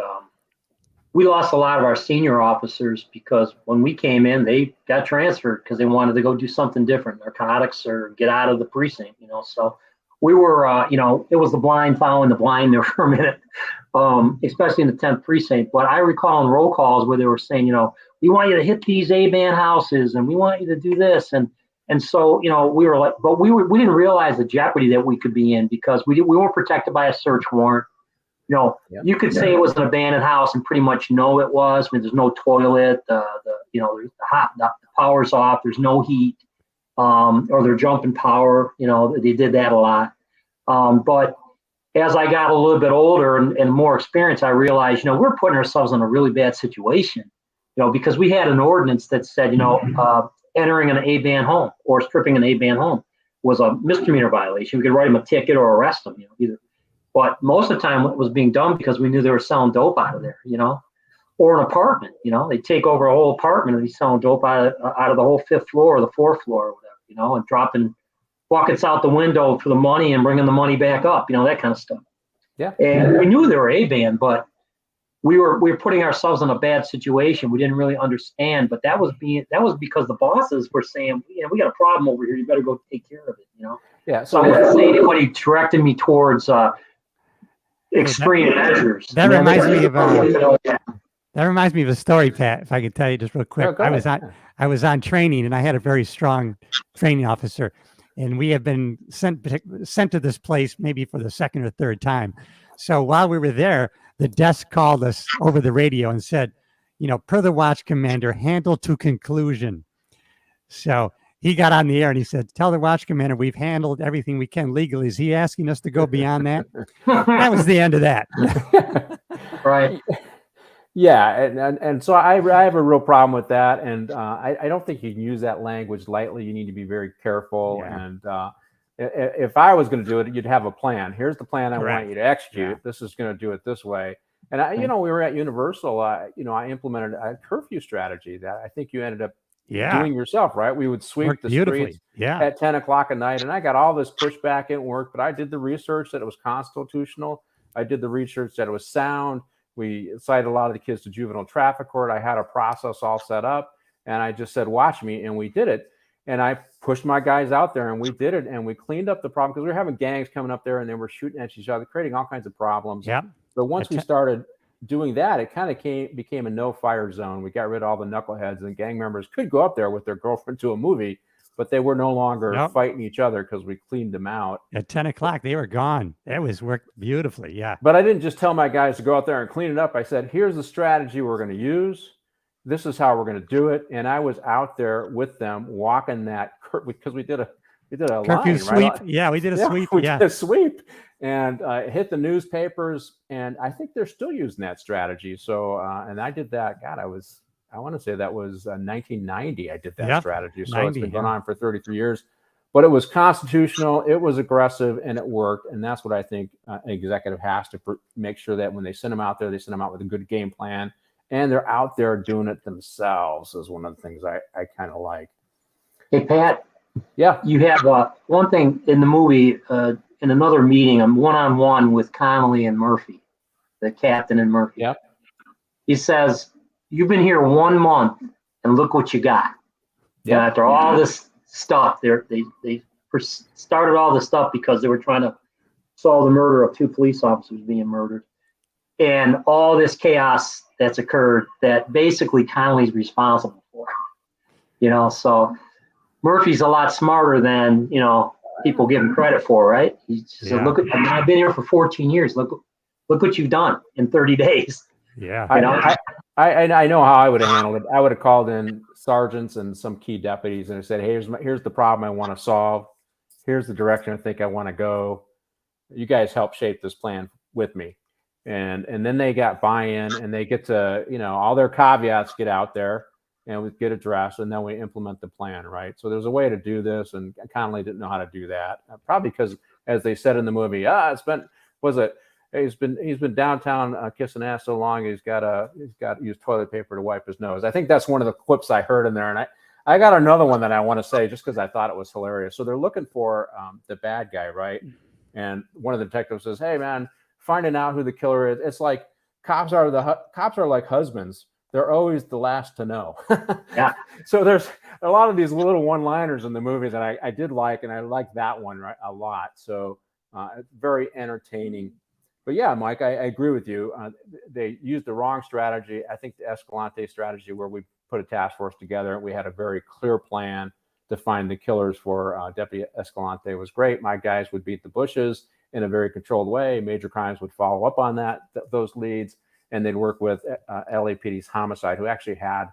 we lost a lot of our senior officers because when we came in, they got transferred because they wanted to go do something different, narcotics or get out of the precinct, So we were, it was the blind following the blind there for a minute, especially in the 10th precinct. But I recall in roll calls where they were saying, we want you to hit these A-band houses and we want you to do this. And so, we were like, but we didn't realize the jeopardy that we could be in because we weren't protected by a search warrant. You could say it was an abandoned house and pretty much know it was. I mean, there's no toilet, the power's off, there's no heat, or they're jumping power. They did that a lot. But as I got a little bit older and more experience, I realized, we're putting ourselves in a really bad situation, because we had an ordinance that said, entering an A-band home or stripping an A-band home was a misdemeanor violation. We could write them a ticket or arrest them, either. But most of the time it was being done because we knew they were selling dope out of there, or an apartment, they'd take over a whole apartment and be selling dope out of the whole 5th floor or the 4th floor or whatever, and dropping buckets out the window for the money and bringing the money back up, that kind of stuff. Yeah. And we knew they were A-band, but we were putting ourselves in a bad situation. We didn't really understand, but that was because the bosses were saying, we got a problem over here. You better go take care of it, Yeah. So I wouldn't say anybody directed me towards extreme measures. That reminds me of a story, Pat, if I could tell you just real quick. I was on training and I had a very strong training officer, and we have been sent to this place maybe for the second or third time. So while we were there, the desk called us over the radio and said, per the watch commander, handle to conclusion. So he got on the air and he said, tell the watch commander we've handled everything we can legally. Is he asking us to go beyond that? That was the end of that. Right. Yeah. And so I have a real problem with that. And I don't think you can use that language lightly. You need to be very careful. Yeah. And if I was going to do it, you'd have a plan. Here's the plan I want you to execute. Yeah. This is going to do it this way. And we were at Universal. I implemented a curfew strategy that I think you ended up doing yourself, right? We would sweep the streets at 10 o'clock at night, and I got all this pushback at work. But I did the research that it was constitutional. I did the research that it was sound. We cited a lot of the kids to juvenile traffic court. I had a process all set up, and I just said, "Watch me," and we did it. And I pushed my guys out there, and we did it, and we cleaned up the problem because we were having gangs coming up there, and they were shooting at each other, creating all kinds of problems. Yeah. But once we started doing that, it kind of became a no-fire zone. We got rid of all the knuckleheads, and gang members could go up there with their girlfriend to a movie, but they were no longer fighting each other because we cleaned them out. At 10 o'clock, they were gone. It was worked beautifully, yeah. But I didn't just tell my guys to go out there and clean it up. I said, here's the strategy we're going to use. This is how we're going to do it. And I was out there with them walking that because we did a curfew line, sweep. Right? Yeah, we did a sweep. We did a sweep, and hit the newspapers. And I think they're still using that strategy. So, and I did that. God, I want to say that was 1990. I did that strategy. So 90, it's been going on for 33 years. But it was constitutional. It was aggressive, and it worked. And that's what I think an executive has to make sure that when they send them out there, they send them out with a good game plan. And they're out there doing it themselves is one of the things I kind of like. Hey, Pat. Yeah. You have one thing in the movie, in another meeting, I'm one-on-one with Connolly and Murphy, the captain and Murphy. Yeah. He says, you've been here 1 month, and look what you got. Yeah. After all this stuff, they started all this stuff because they were trying to solve the murder of 2 police officers being murdered. And all this chaos that's occurred that basically Connolly's responsible for. So Murphy's a lot smarter than, people give him credit for, right? He said, look, I've been here for 14 years. Look what you've done in 30 days. Yeah. I know how I would have handled it. I would have called in sergeants and some key deputies and I said, hey, here's the problem I want to solve. Here's the direction I think I want to go. You guys help shape this plan with me. And then they got buy-in, and they get to, all their caveats get out there and we get addressed, and then we implement the plan, right? So there's a way to do this, and Connolly didn't know how to do that. Probably because, as they said in the movie, he's been downtown kissing ass so long he's got to use toilet paper to wipe his nose. I think that's one of the clips I heard in there, and I got another one that I want to say just because I thought it was hilarious. So they're looking for the bad guy, right? And one of the detectives says, "Hey, man, finding out who the killer is, it's like cops are like husbands. They're always the last to know." Yeah. So there's a lot of these little one-liners in the movie that I did like, and I like that one a lot. So very entertaining. But yeah, Mike, I agree with you. They used the wrong strategy. I think the Escalante strategy, where we put a task force together and we had a very clear plan to find the killers for Deputy Escalante, was great. My guys would beat the bushes in a very controlled way. Major crimes would follow up on those leads, and they'd work with LAPD's homicide, who actually had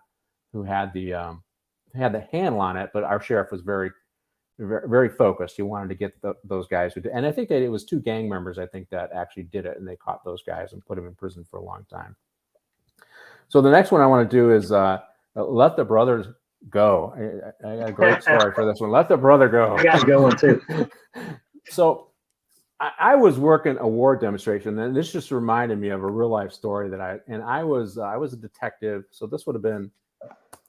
the handle on it. But our sheriff was very, very focused. He wanted to get those guys who did. And I think that it was 2 gang members, I think, that actually did it, and they caught those guys and put them in prison for a long time. So the next one I want to do is Let the Brothers Go. I got a great story for this one. Let the Brother Go. I got a good one too. So I was working a war demonstration, and this just reminded me of a real life story that I was a detective. So this would have been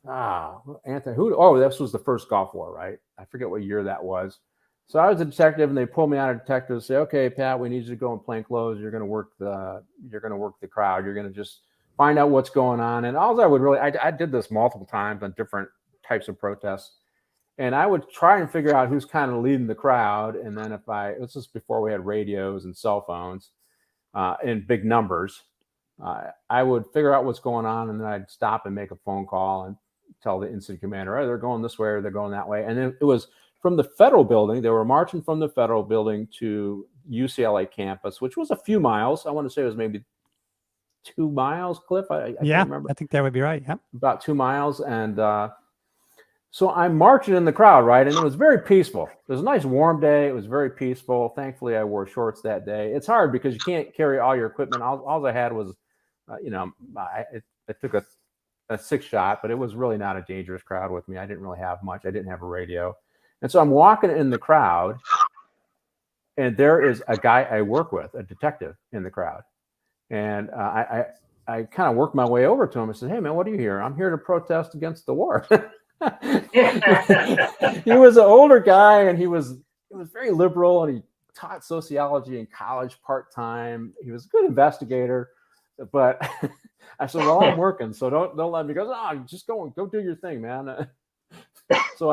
Anthony. This was the first Gulf War, right? I forget what year that was. So I was a detective, and they pulled me out of detective and say, "Okay, Pat, we need you to go in plain clothes. You're going to work the crowd. You're going to just find out what's going on." And I did this multiple times on different types of protests. And I would try and figure out who's kind of leading the crowd. And then this is before we had radios and cell phones in big numbers, I would figure out what's going on. And then I'd stop and make a phone call and tell the incident commander, "Oh, they're going this way or they're going that way." And then it was from the federal building. They were marching from the federal building to UCLA campus, which was a few miles. I want to say it was maybe 2 miles, Cliff. I can't remember. I think that would be right. Yeah. About 2 miles. And, so I'm marching in the crowd, right? And it was very peaceful. It was a nice warm day. It was very peaceful. Thankfully, I wore shorts that day. It's hard because you can't carry all your equipment. All I had was, I took a 6-shot, but it was really not a dangerous crowd with me. I didn't really have much. I didn't have a radio. And so I'm walking in the crowd, and there is a guy I work with, a detective, in the crowd. And I kind of worked my way over to him and said, "Hey, man, what are you here?" "I'm here to protest against the war." He was an older guy, and he was very liberal, and he taught sociology in college part-time. He was a good investigator, but I said, "Well, I'm working, so don't let me go." "Oh, just go do your thing, man." So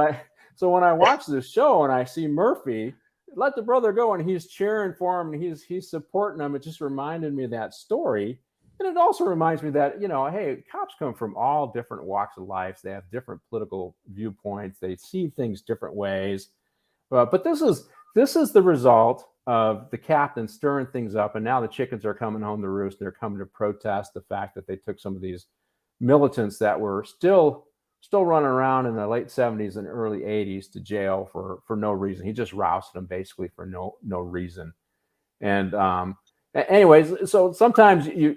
So when I watch this show and I see Murphy let the brother go and he's cheering for him and he's supporting him, it just reminded me of that story. And it also reminds me that, hey, cops come from all different walks of life. They have different political viewpoints. They see things different ways. But this is the result of the captain stirring things up. And now the chickens are coming home to roost. They're coming to protest the fact that they took some of these militants that were still running around in the late 70s and early 80s to jail for no reason. He just rousted them basically for no reason. And anyways, so sometimes you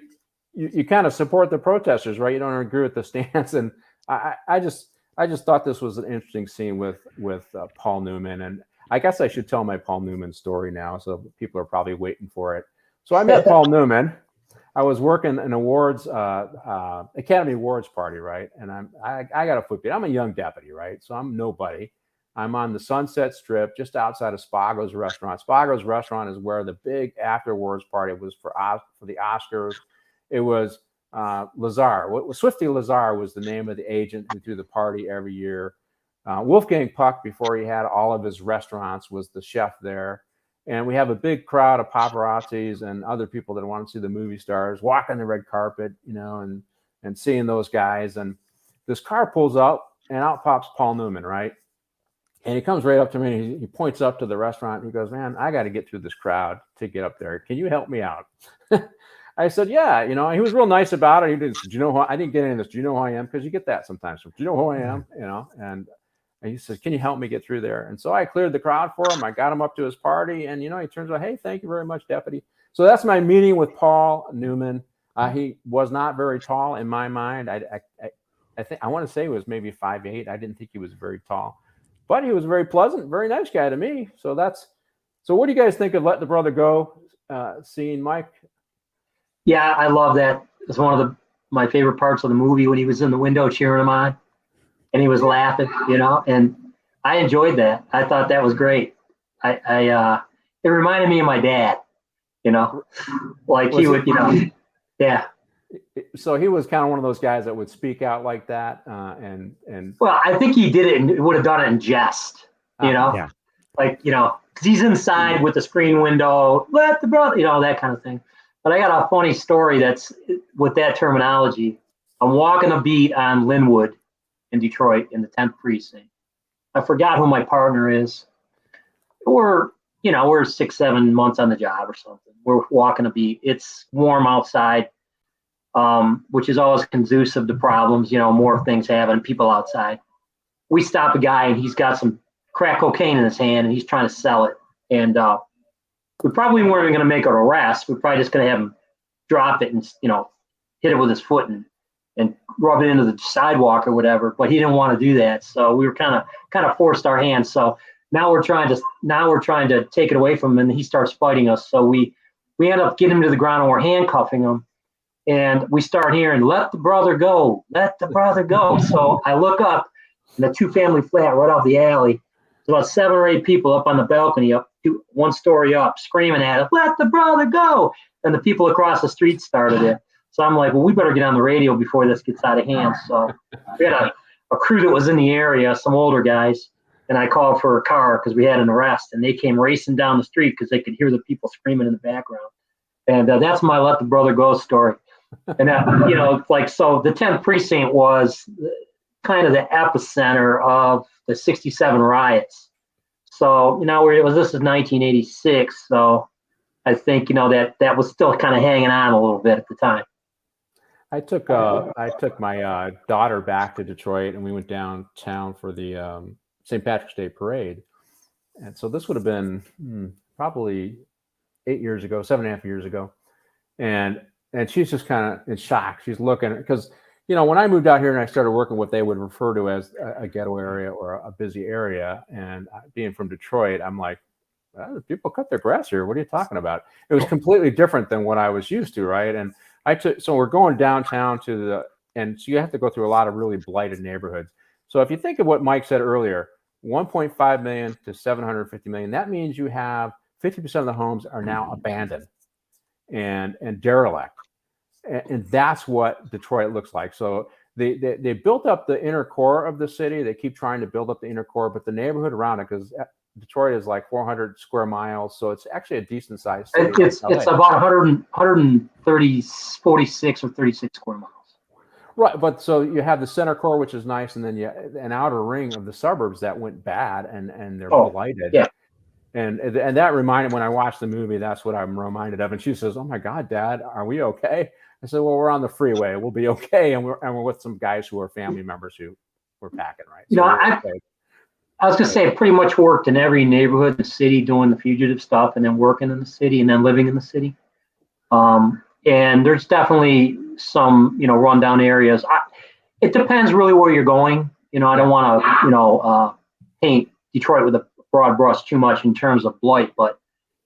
kind of support the protesters, right? You don't agree with the stance. And I just thought this was an interesting scene with Paul Newman. And I guess I should tell my Paul Newman story now. So people are probably waiting for it. So I met Paul Newman. I was working an awards, Academy Awards party, right? And I got a footbeat. I'm a young deputy, right? So I'm nobody. I'm on the Sunset Strip, just outside of Spago's restaurant. Spago's restaurant is where the big after awards party was for the Oscars. It was Lazar. Swifty Lazar was the name of the agent who threw the party every year. Wolfgang Puck, before he had all of his restaurants, was the chef there. And we have a big crowd of paparazzis and other people that want to see the movie stars walking the red carpet, and seeing those guys. And this car pulls up and out pops Paul Newman, right? And he comes right up to me and he points up to the restaurant. And he goes, "Man, I got to get through this crowd to get up there. Can you help me out?" I said, "Yeah." He was real nice about it. He didn't, "Do you know who I didn't get any of this? Do you know who I am?" Because you get that sometimes. "Do you know who I am?" And he says, "Can you help me get through there?" And so I cleared the crowd for him. I got him up to his party. And, he turns out, "Hey, thank you very much, deputy." So that's my meeting with Paul Newman. He was not very tall in my mind. I think I want to say he was maybe 5'8". I didn't think he was very tall. But he was very pleasant, very nice guy to me. So what do you guys think of Let the Brother Go scene, Mike? Yeah, I love that. It's one of my favorite parts of the movie when he was in the window cheering him on and he was laughing, and I enjoyed that. I thought that was great. It reminded me of my dad, like he would, yeah. So he was kind of one of those guys that would speak out like that, and well, I think he did it and would have done it in jest, Yeah. like because he's inside with the screen window, let the brother, that kind of thing. But I got a funny story that's with that terminology. I'm walking a beat on Linwood in Detroit in the 10th precinct. I forgot who my partner is. We're 6-7 months on the job or something. We're walking a beat. It's warm outside. Which is always conducive to problems, more things happening, people outside. We stop a guy and he's got some crack cocaine in his hand and he's trying to sell it. And we probably weren't even going to make an arrest. We're probably just going to have him drop it and, hit it with his foot and rub it into the sidewalk or whatever. But he didn't want to do that. So we were kind of forced our hands. So now we're trying to take it away from him and he starts fighting us. So we end up getting him to the ground and we're handcuffing him. And we start hearing, "Let the brother go, let the brother go." So I look up in a 2-family flat right off the alley. There's about 7 or 8 people up on the balcony, up 1 story up, screaming at it, "Let the brother go." And the people across the street started it. So I'm like, well, we better get on the radio before this gets out of hand. So we had a crew that was in the area, some older guys, and I called for a car because we had an arrest. And they came racing down the street because they could hear the people screaming in the background. And that's my Let the Brother Go story. And so the 10th precinct was kind of the epicenter of the 67 riots. So, this is 1986. So I think, that was still kind of hanging on a little bit at the time. I took my daughter back to Detroit and we went downtown for the St. Patrick's Day parade. And so this would have been probably 8 years ago, 7.5 years ago. And she's just kind of in shock. She's looking because, when I moved out here and I started working what they would refer to as a ghetto area or a busy area, and being from Detroit, I'm like, people cut their grass here. What are you talking about? It was completely different than what I was used to, right? And so we're going downtown and so you have to go through a lot of really blighted neighborhoods. So if you think of what Mike said earlier, 1.5 million to 750 million, that means you have 50% of the homes are now abandoned and derelict. And that's what Detroit looks like. So they built up the inner core of the city. They keep trying to build up the inner core, but the neighborhood around it, because Detroit is like 400 square miles, so it's actually a decent sized city. It's about 46 or 36 square miles. Right, but so you have the center core, which is nice, and then an outer ring of the suburbs that went bad and they're blighted. Yeah. And that reminded, when I watched the movie, that's what I'm reminded of. And she says, "Oh my God, Dad, are we okay?" I said, "Well, we're on the freeway. We'll be okay." And we're with some guys who are family members who were packing, right? So I was gonna say, I pretty much worked in every neighborhood in the city doing the fugitive stuff, and then working in the city, and then living in the city. And there's definitely some, rundown areas. It depends really where you're going. I don't want to, paint Detroit with a broad brush too much in terms of blight, but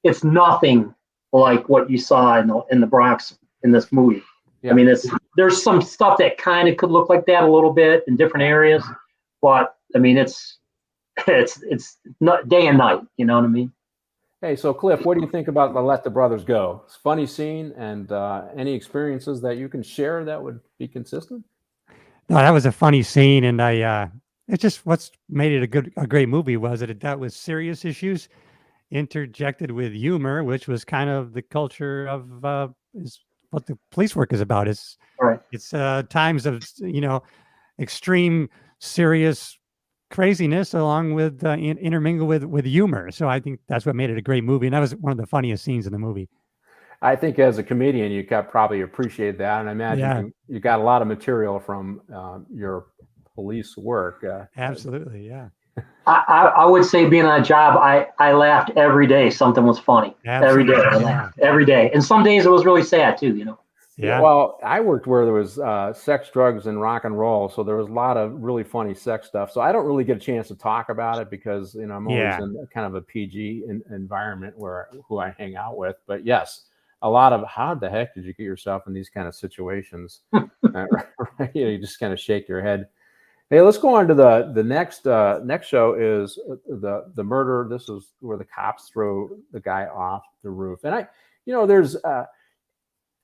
it's nothing like what you saw in the Bronx in this movie. Yeah. I mean, there's some stuff that kind of could look like that a little bit in different areas, but I mean, it's not day and night. You know what I mean? Hey, so Cliff, what do you think about the Let the Brothers Go? It's a funny scene, and any experiences that you can share that would be consistent? No, that was a funny scene, and it's just what's made it a great movie was that it dealt with serious issues interjected with humor, which was kind of the culture of is what the police work is about. It's times of extreme serious craziness along with intermingle with humor. So I think that's what made it a great movie, and that was one of the funniest scenes in the movie. I think as a comedian, you could probably appreciate that, and I imagine you got a lot of material from your police work. Absolutely, yeah. I would say, being on a job, I laughed every day. Something was funny. Absolutely. Every day I laughed every day, and some days it was really sad too. Yeah. Well, I worked where there was sex, drugs, and rock and roll, so there was a lot of really funny sex stuff. So I don't really get a chance to talk about it because I'm always in kind of a PG environment who I hang out with. But yes, a lot of how the heck did you get yourself in these kind of situations? You just kind of shake your head. Hey, let's go on to the next show is the murder. This is where the cops throw the guy off the roof, and there's.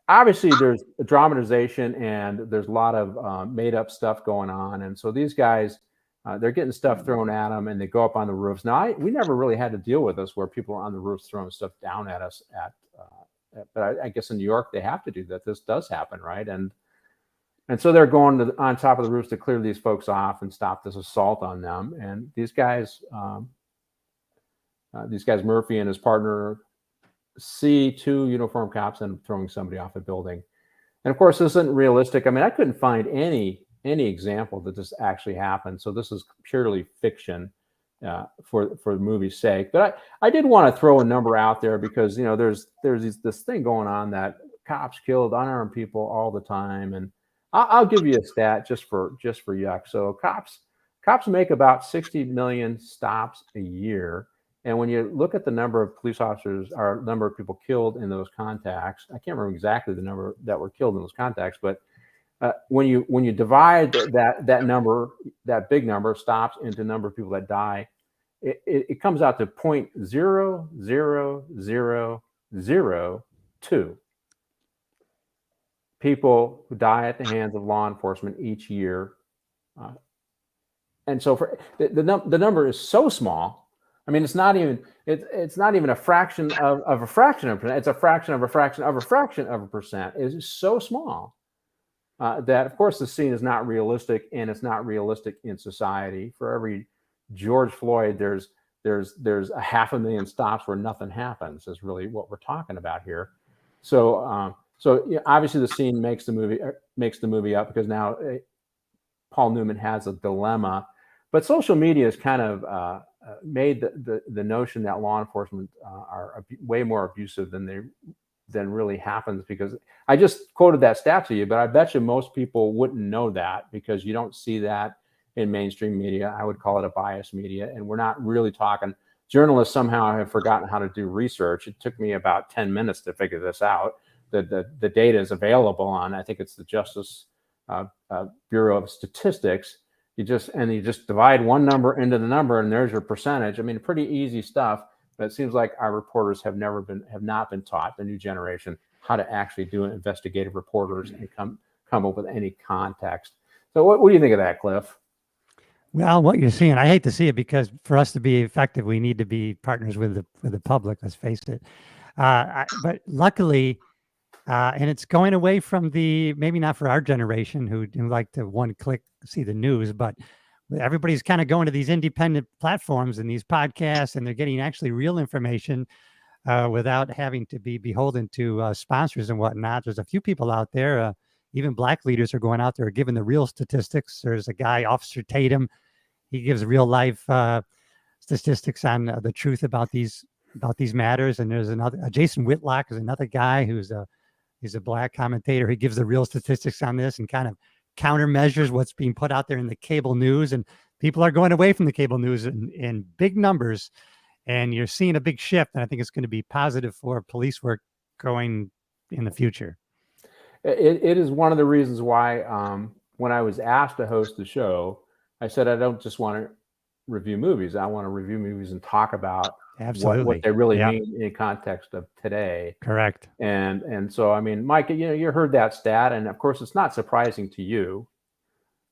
Obviously, there's a dramatization and there's a lot of made up stuff going on. And so these guys, they're getting stuff thrown at them and they go up on the roofs. Now, we never really had to deal with this where people are on the roofs throwing stuff down at us. But I guess in New York, they have to do that. This does happen, right? And so they're going on top of the roofs to clear these folks off and stop this assault on them. And these guys, Murphy and his partner, see two uniformed cops and throwing somebody off a building. And of course, this isn't realistic. I mean, I couldn't find any example that this actually happened. So this is purely fiction for the movie's sake. But I did want to throw a number out there because, there's this thing going on that cops killed unarmed people all the time. And I'll give you a stat just for yuck. So cops make about 60 million stops a year. And when you look at the number of police officers or number of people killed in those contacts, I can't remember exactly the number that were killed in those contacts, but when you divide that number, that big number of stops into the number of people that die, it comes out to 0.00002 people who die at the hands of law enforcement each year. And so for the number is so small. I mean, it's not even a fraction of a fraction of a percent. It's a fraction of a fraction of a fraction of a percent. It's so small that, of course, the scene is not realistic, and it's not realistic in society. For every George Floyd, there's 500,000 stops where nothing happens. Is really what we're talking about here. So obviously, the scene makes the movie up because now Paul Newman has a dilemma, but social media has kind of made the notion that law enforcement are way more abusive than really happens, because I just quoted that stat to you, but I bet you most people wouldn't know that because you don't see that in mainstream media. I would call it a biased media, and we're not really talking. Journalists somehow have forgotten how to do research. It took me about 10 minutes to figure this out. The data is available on, I think it's the Justice Bureau of Statistics. You just divide one number into the number, and there's your percentage. I mean, pretty easy stuff, but it seems like our reporters have not been taught, the new generation, how to actually do investigative reporters and come up with any context. So what do you think of that, Cliff? Well, what you're seeing, I hate to see it, because for us to be effective, we need to be partners with the public. Let's face it. But luckily, and it's going away from maybe not for our generation who like to one click see the news, but everybody's kind of going to these independent platforms and these podcasts, and they're getting actually real information without having to be beholden to sponsors and whatnot. There's a few people out there, even black leaders are going out there giving the real statistics. There's a guy, Officer Tatum. He gives real life statistics on the truth about these matters. And there's another, Jason Whitlock is another guy he's a black commentator. He gives the real statistics on this and kind of countermeasures what's being put out there in the cable news. And people are going away from the cable news in big numbers. And you're seeing a big shift. And I think it's going to be positive for police work going in the future. It is one of the reasons why when I was asked to host the show, I said, I don't just want to review movies. I want to review movies and talk about what they really mean in context of today. Correct. And so, I mean, Mike, you heard that stat, and of course, it's not surprising to you.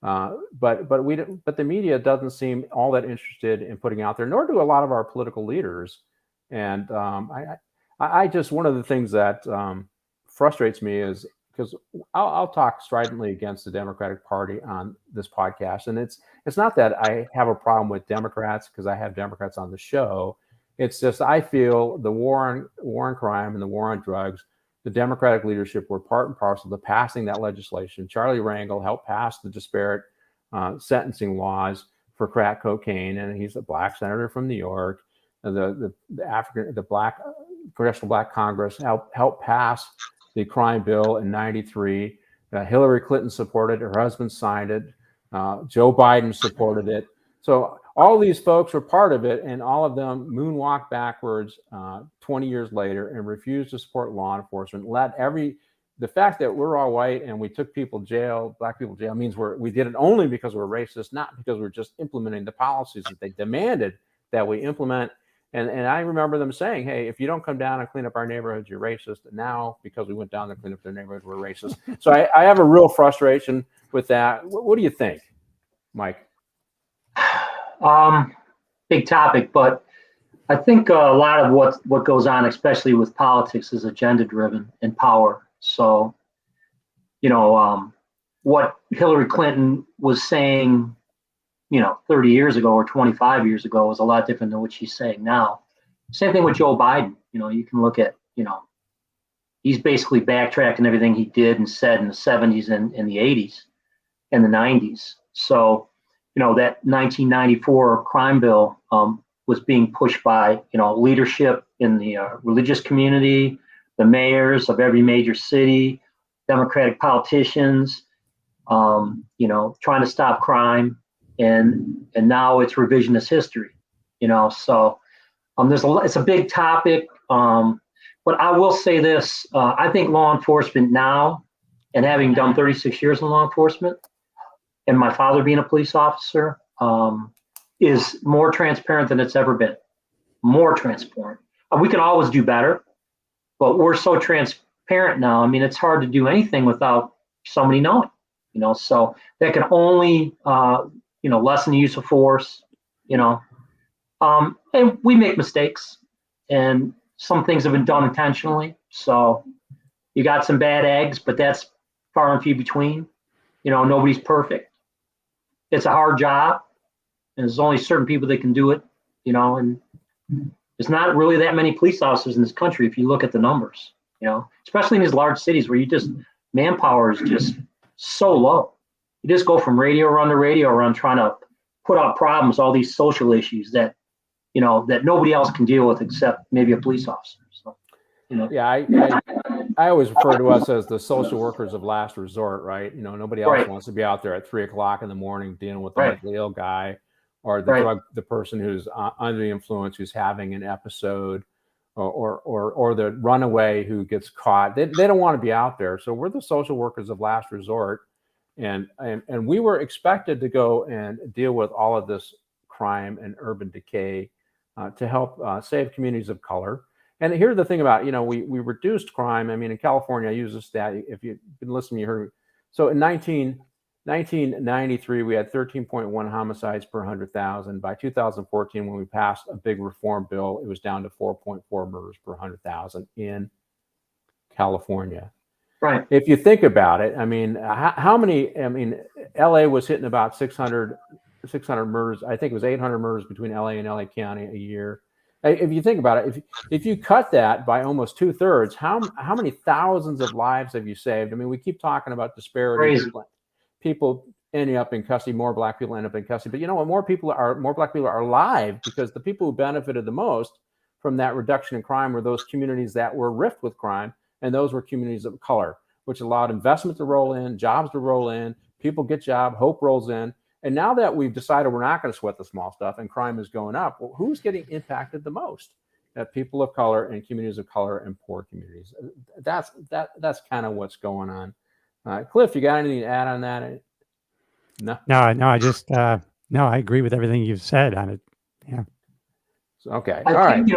But the media doesn't seem all that interested in putting out there, nor do a lot of our political leaders. And I just, one of the things that frustrates me is, because I'll talk stridently against the Democratic Party on this podcast, and it's not that I have a problem with Democrats because I have Democrats on the show. It's just I feel the war on crime and the war on drugs, the Democratic leadership were part and parcel to passing that legislation. Charlie Rangel helped pass the disparate sentencing laws for crack cocaine, and he's a black senator from New York. The Congressional Black Congress helped pass the crime bill in '93. Hillary Clinton supported it. Her husband signed it. Joe Biden supported it. So all these folks were part of it, and all of them moonwalked backwards 20 years later and refused to support law enforcement. The fact that we're all white and we took people to jail, black people to jail, means we did it only because we're racist, not because we're just implementing the policies that they demanded that we implement. And I remember them saying, hey, if you don't come down and clean up our neighborhoods, you're racist. And now, because we went down to clean up their neighborhood, we're racist. So I have a real frustration with that. What do you think, Mike? Big topic, but I think a lot of what goes on, especially with politics, is agenda driven and power. So, what Hillary Clinton was saying, 30 years ago or 25 years ago was a lot different than what she's saying now. Same thing with Joe Biden. You can look at, he's basically backtracking everything he did and said in the 70s and in the 80s and the 90s. So, that 1994 crime bill was being pushed by, leadership in the religious community, the mayors of every major city, Democratic politicians, trying to stop crime. And now it's revisionist history, so it's a big topic. But I will say this, I think law enforcement now, and having done 36 years in law enforcement, and my father being a police officer, is more transparent than it's ever been. More transparent. We can always do better, but we're so transparent now. I mean, it's hard to do anything without somebody knowing, so that can only, lessen the use of force, and we make mistakes, and some things have been done intentionally. So you got some bad eggs, but that's far and few between. Nobody's perfect. It's a hard job, and there's only certain people that can do it, and there's not really that many police officers in this country if you look at the numbers, especially in these large cities where manpower is just so low. You just go from radio run to radio run trying to put out problems, all these social issues that, that nobody else can deal with except maybe a police officer. So, Yeah, I always refer to us as the social workers of last resort, right? Nobody else wants to be out there at 3 o'clock in the morning dealing with the mentally ill guy or the person who's under the influence, who's having an episode, or the runaway who gets caught. They don't want to be out there. So we're the social workers of last resort. And we were expected to go and deal with all of this crime and urban decay to help save communities of color. And here's the thing about, we reduced crime. I mean, in California, I use this stat. If you've been listening, you heard me. So in 1993, we had 13.1 homicides per 100,000. By 2014, when we passed a big reform bill, it was down to 4.4 murders per 100,000 in California. Right. If you think about it, I mean, how many? I mean, LA was hitting about 600 murders. I think it was 800 murders between LA and LA County a year. If you think about it, if you cut that by almost 2/3, how many thousands of lives have you saved? I mean, we keep talking about disparity. People ending up in custody, more black people end up in custody. But you know what? More black people are alive because the people who benefited the most from that reduction in crime were those communities that were rift with crime, and those were communities of color, which allowed investment to roll in, jobs to roll in, people get job, hope rolls in. And now that we've decided we're not going to sweat the small stuff and crime is going up, well, who's getting impacted the most? People of color and communities of color and poor communities. That's kind of what's going on. Cliff, you got anything to add on that? No. I just no, I agree with everything you've said on it. Yeah. Okay. I think,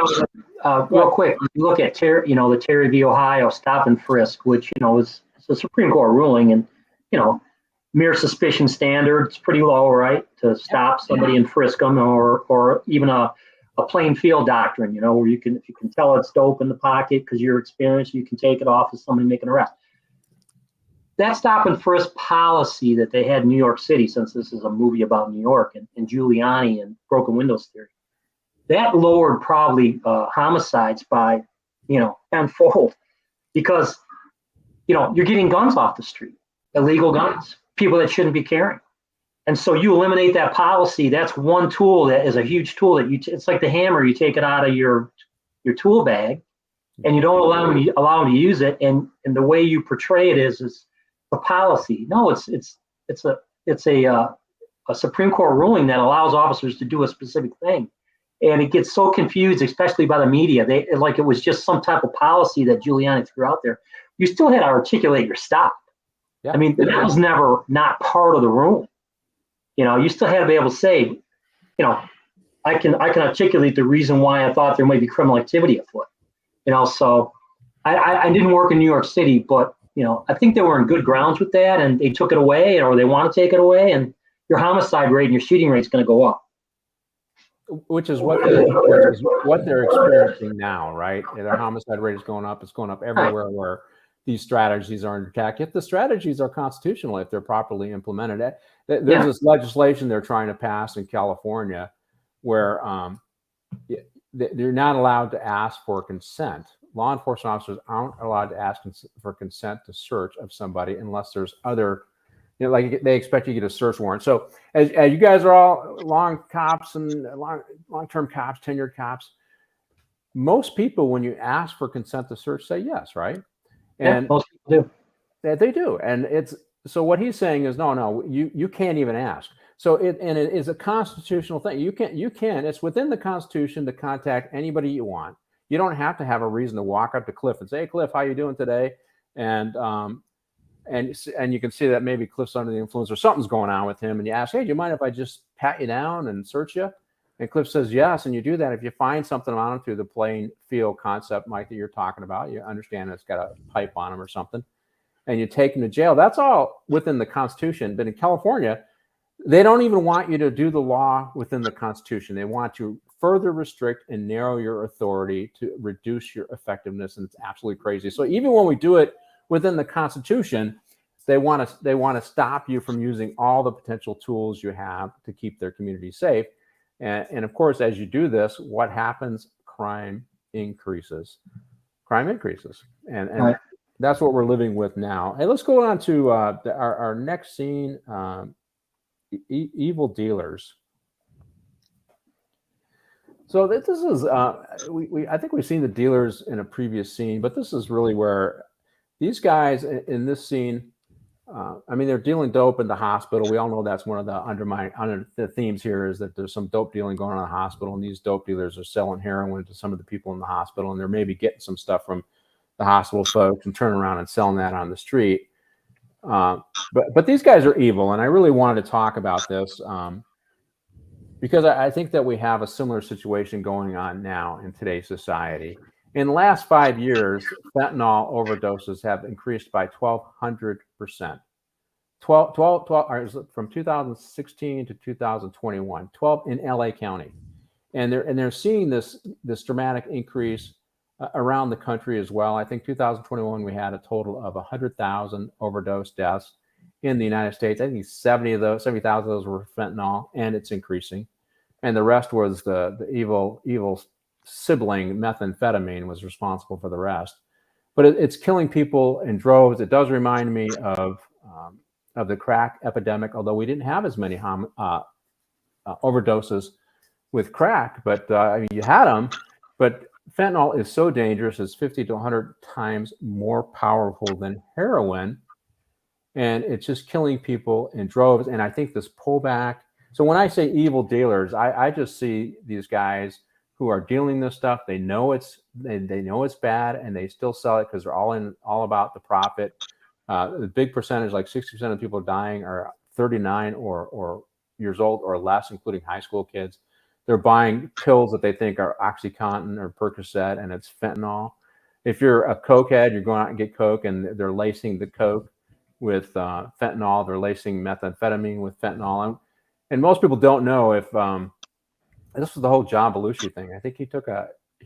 real quick, you look at the Terry v. Ohio stop and frisk, which is a Supreme Court ruling, and mere suspicion standard, it's pretty low, right? To stop somebody and frisk them, or even a plain field doctrine, where if you can tell it's dope in the pocket because you're experienced, you can take it off as somebody making an arrest. That stop and frisk policy that they had in New York City, since this is a movie about New York and Giuliani and broken windows theory, that lowered probably homicides by tenfold, because you're getting guns off the street, illegal guns, people that shouldn't be carrying. And so you eliminate that policy. That's one tool that is a huge tool that it's like the hammer. You take it out of your tool bag, and you don't allow them to use it. And the way you portray it is a policy. No, it's a Supreme Court ruling that allows officers to do a specific thing. And it gets so confused, especially by the media. It was just some type of policy that Giuliani threw out there. You still had to articulate your stop. Yeah. I mean, that was never not part of the ruling. You still had to be able to say, I can articulate the reason why I thought there might be criminal activity afoot. So I didn't work in New York City, but I think they were in good grounds with that, and they took it away, or they want to take it away, and your homicide rate and your shooting rate is going to go up. Which is what they're experiencing now, right? Their homicide rate is going up. It's going up everywhere where these strategies are under attack. If the strategies are constitutional, if they're properly implemented, there's this legislation they're trying to pass in California where they're not allowed to ask for consent. Law enforcement officers aren't allowed to ask for consent to search of somebody unless there's other, like they expect you to get a search warrant. So as you guys are all long cops and long-term cops, tenured cops, most people, when you ask for consent to search, say yes, right? And most people do. They do. And so what he's saying is, no, you can't even ask. So it is a constitutional thing. You can, it's within the Constitution to contact anybody you want. You don't have to have a reason to walk up to Cliff and say, hey, Cliff, how you doing today? And you can see that maybe Cliff's under the influence or something's going on with him. And you ask, hey, do you mind if I just pat you down and search you? And Cliff says yes. And you do that. If you find something on him through the plain field concept, Mike, that you're talking about, you understand it's got a pipe on him or something, and you take him to jail. That's all within the Constitution. But in California, they don't even want you to do the law within the Constitution. They want to further restrict and narrow your authority to reduce your effectiveness. And it's absolutely crazy. So even when we do it within the Constitution, they want to stop you from using all the potential tools you have to keep their community safe. And of course, as you do this, what happens? Crime increases. And right. That's what we're living with now. Hey, let's go on to our next scene, evil dealers. So this is, I think we've seen the dealers in a previous scene, but this is really where these guys in this scene, they're dealing dope in the hospital. We all know that's one of the themes here is that there's some dope dealing going on in the hospital, and these dope dealers are selling heroin to some of the people in the hospital, and they're maybe getting some stuff from the hospital folks and turning around and selling that on the street. But these guys are evil, and I really wanted to talk about this because I think that we have a similar situation going on now in today's society. In the last 5 years, fentanyl overdoses have increased by 1,200%. from 2016 to 2021, 12 in LA County. And they're seeing this dramatic increase around the country as well. I think 2021 we had a total of 100,000 overdose deaths in the United States. I think 70,000 of those were fentanyl, and it's increasing. And the rest was the evil sibling methamphetamine was responsible for the rest. But it's killing people in droves. It does remind me of the crack epidemic, although we didn't have as many overdoses with crack, but I mean, you had them. But fentanyl is so dangerous; it's 50 to 100 times more powerful than heroin, and it's just killing people in droves. And I think this pullback. So when I say evil dealers, I just see these guys who are dealing this stuff. They know it's bad, and they still sell it because they're all about the profit. The big percentage, like 60% of people dying, are 39 or years old or less, including high school kids. They're buying pills that they think are OxyContin or Percocet, and it's fentanyl. If you're a cokehead, you're going out and get coke, and they're lacing the coke with fentanyl. They're lacing methamphetamine with fentanyl, and most people don't know if this was the whole John Belushi thing. I think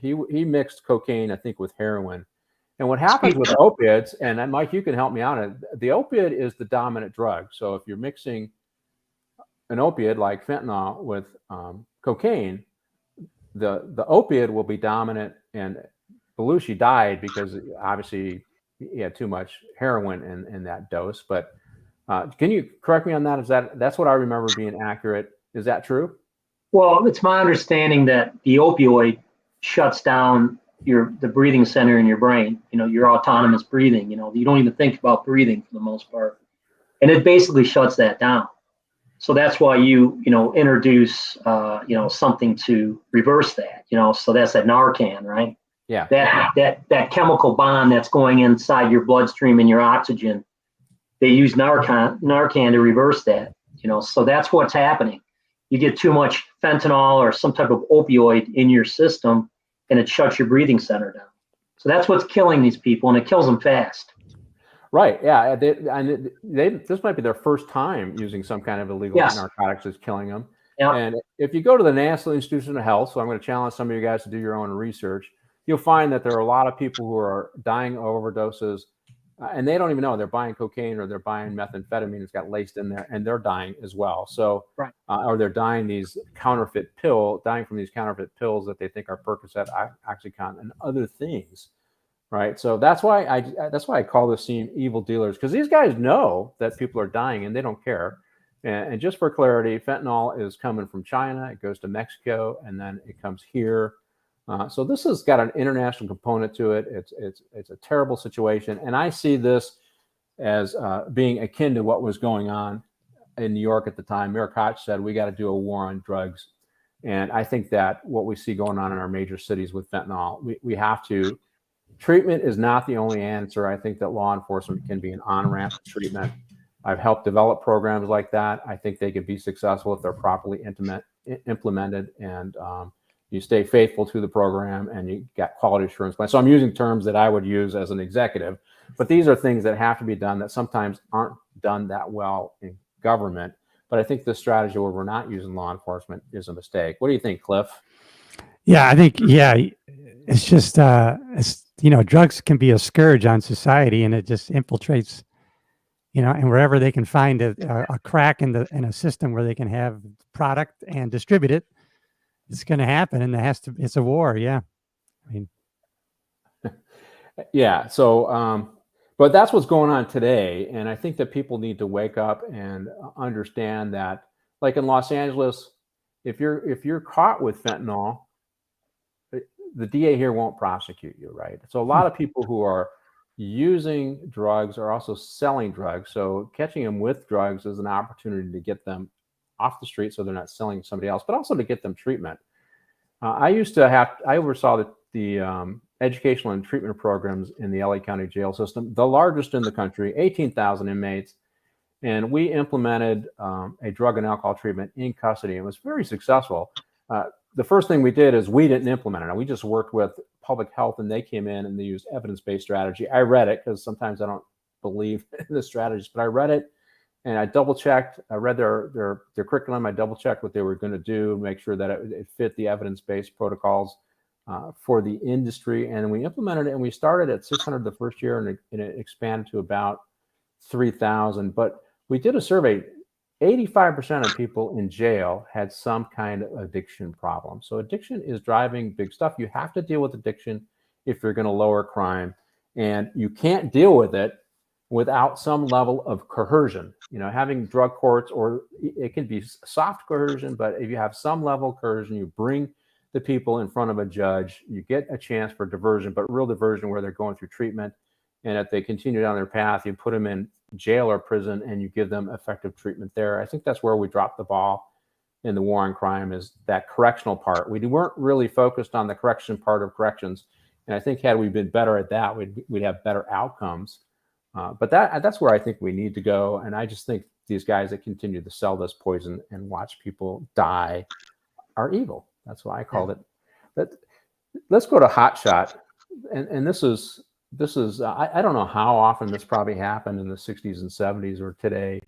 he mixed cocaine, I think, with heroin. And what happens with opiates, and Mike, you can help me out. The opiate is the dominant drug. So if you're mixing an opiate like fentanyl with cocaine, the opiate will be dominant. And Belushi died because obviously he had too much heroin in that dose. But can you correct me on that? That's what I remember being accurate? Is that true? Well, it's my understanding that the opioid shuts down the breathing center in your brain, your autonomous breathing. You don't even think about breathing for the most part, and it basically shuts that down. So that's why you introduce something to reverse that. So that's that Narcan, right? Yeah. That chemical bond that's going inside your bloodstream and your oxygen. They use Narcan to reverse that. So that's what's happening. You get too much fentanyl or some type of opioid in your system, and it shuts your breathing center down. So that's what's killing these people, and it kills them fast. Right. Yeah. This might be their first time using some kind of illegal narcotics that's killing them. Yeah. And if you go to the National Institute of Health, so I'm going to challenge some of you guys to do your own research, you'll find that there are a lot of people who are dying of overdoses, and they don't even know they're buying cocaine or they're buying methamphetamine that's got laced in there, and they're dying as well. So, right. Or they're dying from these counterfeit pills that they think are Percocet, OxyContin, and other things. Right. So that's why I call this scene evil dealers, because these guys know that people are dying and they don't care. And just for clarity, fentanyl is coming from China. It goes to Mexico, and then it comes here. So this has got an international component to it. It's a terrible situation. And I see this as being akin to what was going on in New York at the time. Mayor Koch said, we got to do a war on drugs. And I think that what we see going on in our major cities with fentanyl, we have to. Treatment is not the only answer. I think that law enforcement can be an on-ramp to treatment. I've helped develop programs like that. I think they could be successful if they're properly implemented, and you stay faithful to the program and you got quality assurance plans. So I'm using terms that I would use as an executive, but these are things that have to be done that sometimes aren't done that well in government. But I think the strategy where we're not using law enforcement is a mistake. What do you think, Cliff? Yeah, I think, it's just, drugs can be a scourge on society, and it just infiltrates, and wherever they can find a crack in a system where they can have product and distribute it, it's going to happen. And it's a war. Yeah. I mean, yeah. So, but that's what's going on today. And I think that people need to wake up and understand that, like in Los Angeles, if you're caught with fentanyl, the DA here won't prosecute you, right? So a lot of people who are using drugs are also selling drugs. So catching them with drugs is an opportunity to get them off the street so they're not selling to somebody else, but also to get them treatment. I oversaw the educational and treatment programs in the LA County jail system, the largest in the country, 18,000 inmates. And we implemented a drug and alcohol treatment in custody. It was very successful. The first thing we did is we didn't implement it. We just worked with public health, and they came in and they used evidence-based strategy. I read it because sometimes I don't believe in the strategies, but I read it. And I double checked. I read their curriculum. I double checked what they were going to do, make sure that it fit the evidence-based protocols for the industry. And we implemented it. And we started at 600 the first year, and it expanded to about 3,000. But we did a survey. 85% of people in jail had some kind of addiction problem. So addiction is driving big stuff. You have to deal with addiction if you're going to lower crime, and you can't deal with it without some level of coercion. Having drug courts, or it can be soft coercion, but if you have some level of coercion, you bring the people in front of a judge, you get a chance for diversion, but real diversion where they're going through treatment. And if they continue down their path, you put them in jail or prison and you give them effective treatment there. I think that's where we dropped the ball in the war on crime, is that correctional part. We weren't really focused on the correction part of corrections. And I think had we been better at that, we'd have better outcomes. But that's where I think we need to go. And I just think these guys that continue to sell this poison and watch people die are evil. That's why I called it. But let's go to Hot Shot. And this is I don't know how often this probably happened in the 60s and 70s or today,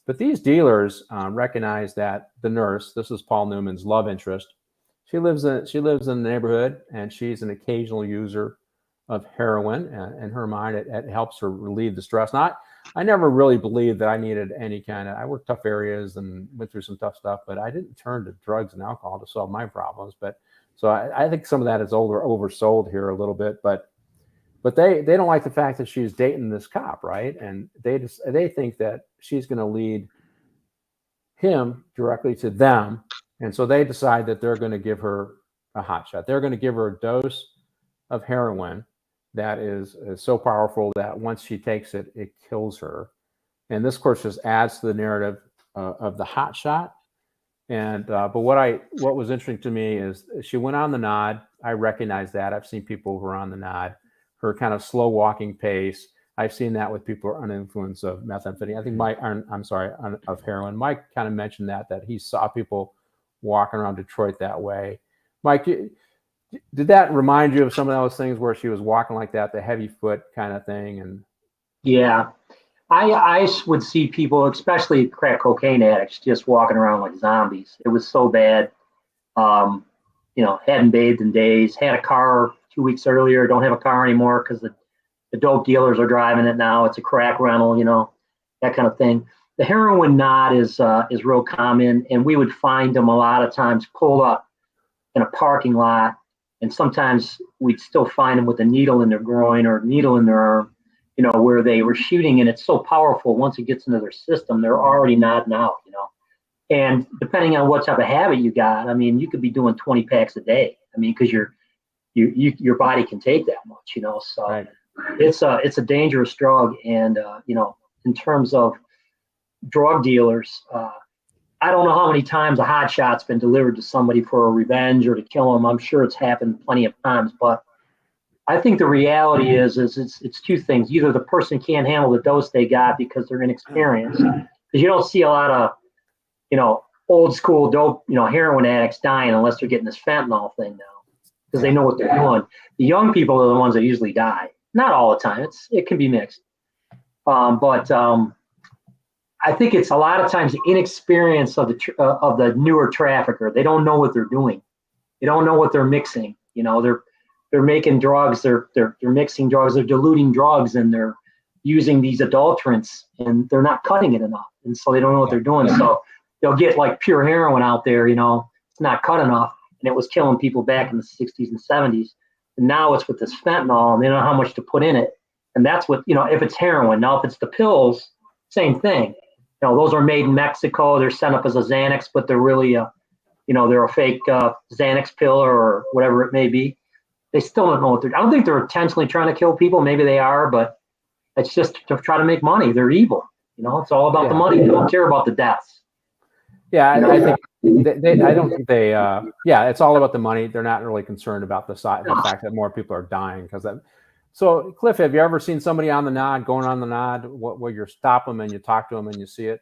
but these dealers recognize that the nurse, this is Paul Newman's love interest, she lives in the neighborhood, and she's an occasional user of heroin. In her mind, it helps her relieve the stress. I never really believed that I needed any kind of, I worked tough areas and went through some tough stuff, but I didn't turn to drugs and alcohol to solve my problems. But so I think some of that is oversold here a little bit, but they don't like the fact that she's dating this cop, right? And they think that she's going to lead him directly to them. And so they decide that they're going to give her a hot shot. They're going to give her a dose of heroin that is so powerful that once she takes it, it kills her. And this, of course, just adds to the narrative of the hot shot. And but what was interesting to me is she went on the nod. I recognize that. I've seen people who are on the nod. Her kind of slow walking pace. I've seen that with people who are under influence of methamphetamine. I think of heroin. Mike kind of mentioned that he saw people walking around Detroit that way. Mike, did that remind you of some of those things where she was walking like that, the heavy foot kind of thing? And yeah, I would see people, especially crack cocaine addicts, just walking around like zombies. It was so bad. Hadn't bathed in days, had a car 2 weeks earlier, don't have a car anymore because the dope dealers are driving it now. It's a crack rental, that kind of thing. The heroin nod is real common, and we would find them a lot of times pulled up in a parking lot, and sometimes we'd still find them with a needle in their groin or needle in their arm, where they were shooting, and it's so powerful. Once it gets into their system, they're already nodding out, And depending on what type of habit you got, I mean, you could be doing 20 packs a day. I mean, because your body can take that much, So right. It's a dangerous drug, and in terms of drug dealers, I don't know how many times a hot shot's been delivered to somebody for a revenge or to kill them. I'm sure it's happened plenty of times, but I think the reality is it's two things. Either the person can't handle the dose they got because they're inexperienced, because you don't see a lot of old school dope heroin addicts dying unless they're getting this fentanyl thing now, because they know what they're doing. The young people are the ones that usually die. Not all the time. It can be mixed, but I think it's a lot of times the inexperience of the newer trafficker. They don't know what they're doing. They don't know what they're mixing. They're making drugs. They're mixing drugs. They're diluting drugs, and they're using these adulterants, and they're not cutting it enough, and so they don't know what they're doing. So they'll get like pure heroin out there. It's not cut enough, and it was killing people back in the 60s and 70s. And now it's with this fentanyl, and they don't know how much to put in it. And that's what if it's heroin. Now, if it's the pills, same thing. Those are made in Mexico. They're sent up as a Xanax, but they're really they're a fake Xanax pill or whatever it may be. They still don't know what they're. I don't think they're intentionally trying to kill people. Maybe they are, but it's just to try to make money. They're evil. It's all about the money. They don't care about the deaths. Yeah, I think I don't think they. It's all about the money. They're not really concerned about the fact that more people are dying because that. So, Cliff, have you ever seen somebody on the nod, going on the nod, where you stop them and you talk to them and you see it?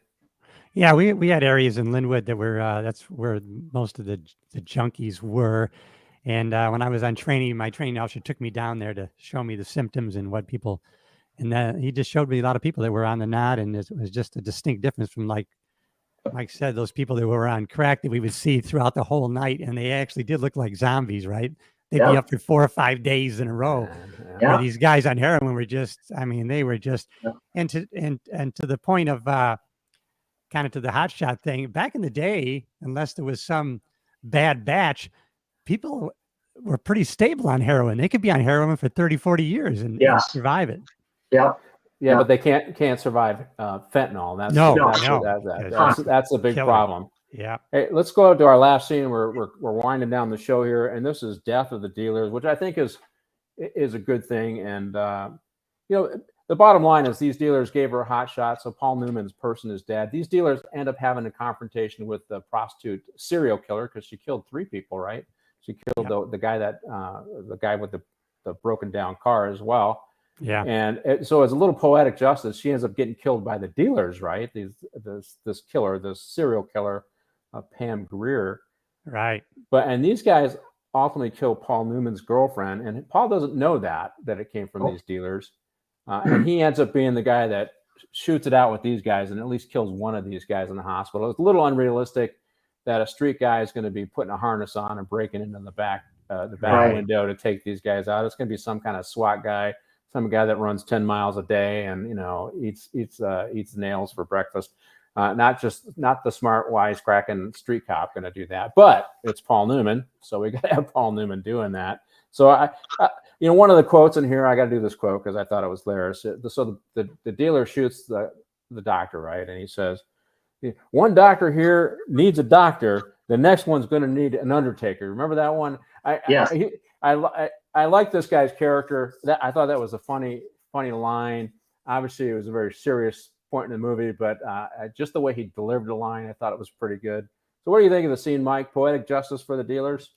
Yeah, we had areas in Linwood that were that's where most of the junkies were. And when I was on training, my training officer took me down there to show me the symptoms and what people And then he just showed me a lot of people that were on the knot, and it was just a distinct difference from, like Mike said, those people that were on crack that we would see throughout the whole night, and they actually did look like zombies, right? They'd be up for 4 or 5 days in a row. Where these guys on heroin were just, I mean, they were just, and to the point of kind of to the hotshot thing, back in the day, unless there was some bad batch, people were pretty stable on heroin. They could be on heroin for 30, 40 years and survive it. Yeah, but they can't survive fentanyl. That's a big problem. Yeah. Hey, let's go to our last scene. We're winding down the show here, and this is Death of the Dealers, which I think is a good thing. And the bottom line is these dealers gave her a hot shot, so Paul Newman's person is dead. These dealers end up having a confrontation with the prostitute serial killer because she killed 3 people, right? She killed the guy with the broken down car as well. Yeah. And so as a little poetic justice, she ends up getting killed by the dealers, right? This killer, this serial killer, Pam Grier. Right. And these guys ultimately kill Paul Newman's girlfriend, and Paul doesn't know that it came from these dealers. And he ends up being the guy that shoots it out with these guys and at least kills one of these guys in the hospital. It's a little unrealistic that a street guy is going to be putting a harness on and breaking into the back window to take these guys out. It's going to be some kind of SWAT guy, some guy that runs 10 miles a day and eats nails for breakfast. Not the smart, wisecracking street cop going to do that, but it's Paul Newman, so we got to have Paul Newman doing that. So I one of the quotes in here, I got to do this quote because I thought it was hilarious. So the dealer shoots the doctor, right, and he says, "One doctor here needs a doctor. The next one's going to need an undertaker." Remember that one? I like this guy's character. I thought that was a funny line. Obviously, it was a very serious point in the movie, but just the way he delivered the line, I thought it was pretty good. So what do you think of the scene, Mike? Poetic justice for the dealers?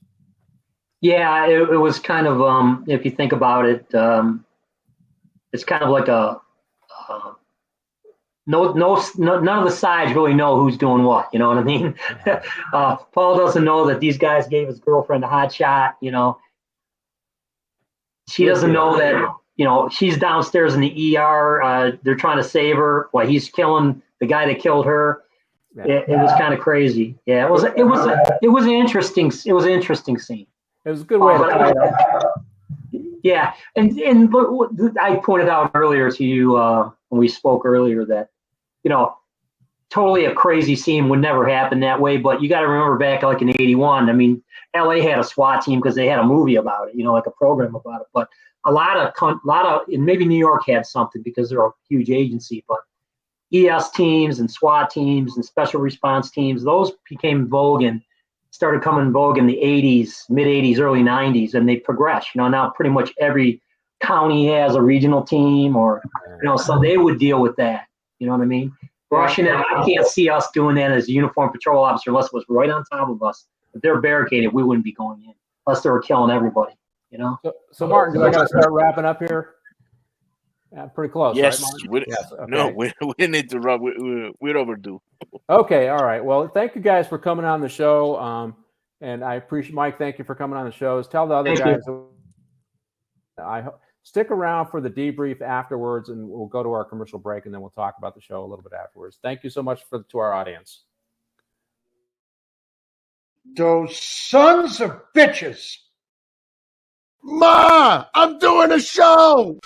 Yeah, it was kind of, if you think about it, it's kind of like none of the sides really know who's doing what. You know what I mean? Paul doesn't know that these guys gave his girlfriend a hot shot. She doesn't know that, she's downstairs in the ER. They're trying to save her while he's killing the guy that killed her. It was kind of crazy. Yeah, it was an interesting scene. It was a good way to tie it up. Yeah, and I pointed out earlier to you when we spoke earlier that totally a crazy scene would never happen that way. But you got to remember back like in '81. I mean, LA had a SWAT team because they had a movie about it, like a program about it. But a lot of, and maybe New York had something because they're a huge agency. But ES teams and SWAT teams and special response teams, those became vogue and started coming in vogue in the 80s, mid 80s, early 90s, and they progressed. Now pretty much every county has a regional team, or so they would deal with that. You know what I mean? Rushing it. I can't see us doing that as a uniformed patrol officer unless it was right on top of us. If they're barricaded, we wouldn't be going in unless they were killing everybody. So Martin, do I got to start wrapping up here? Yeah, pretty close. Yes. Right, yes, okay. No, we need to wrap. We're overdue. Okay. All right. Well, thank you guys for coming on the show. And I appreciate Mike. Thank you for coming on the shows. Tell the other guys. Stick around for the debrief afterwards, and we'll go to our commercial break, and then we'll talk about the show a little bit afterwards. Thank you so much to our audience. Those sons of bitches. Ma, I'm doing a show.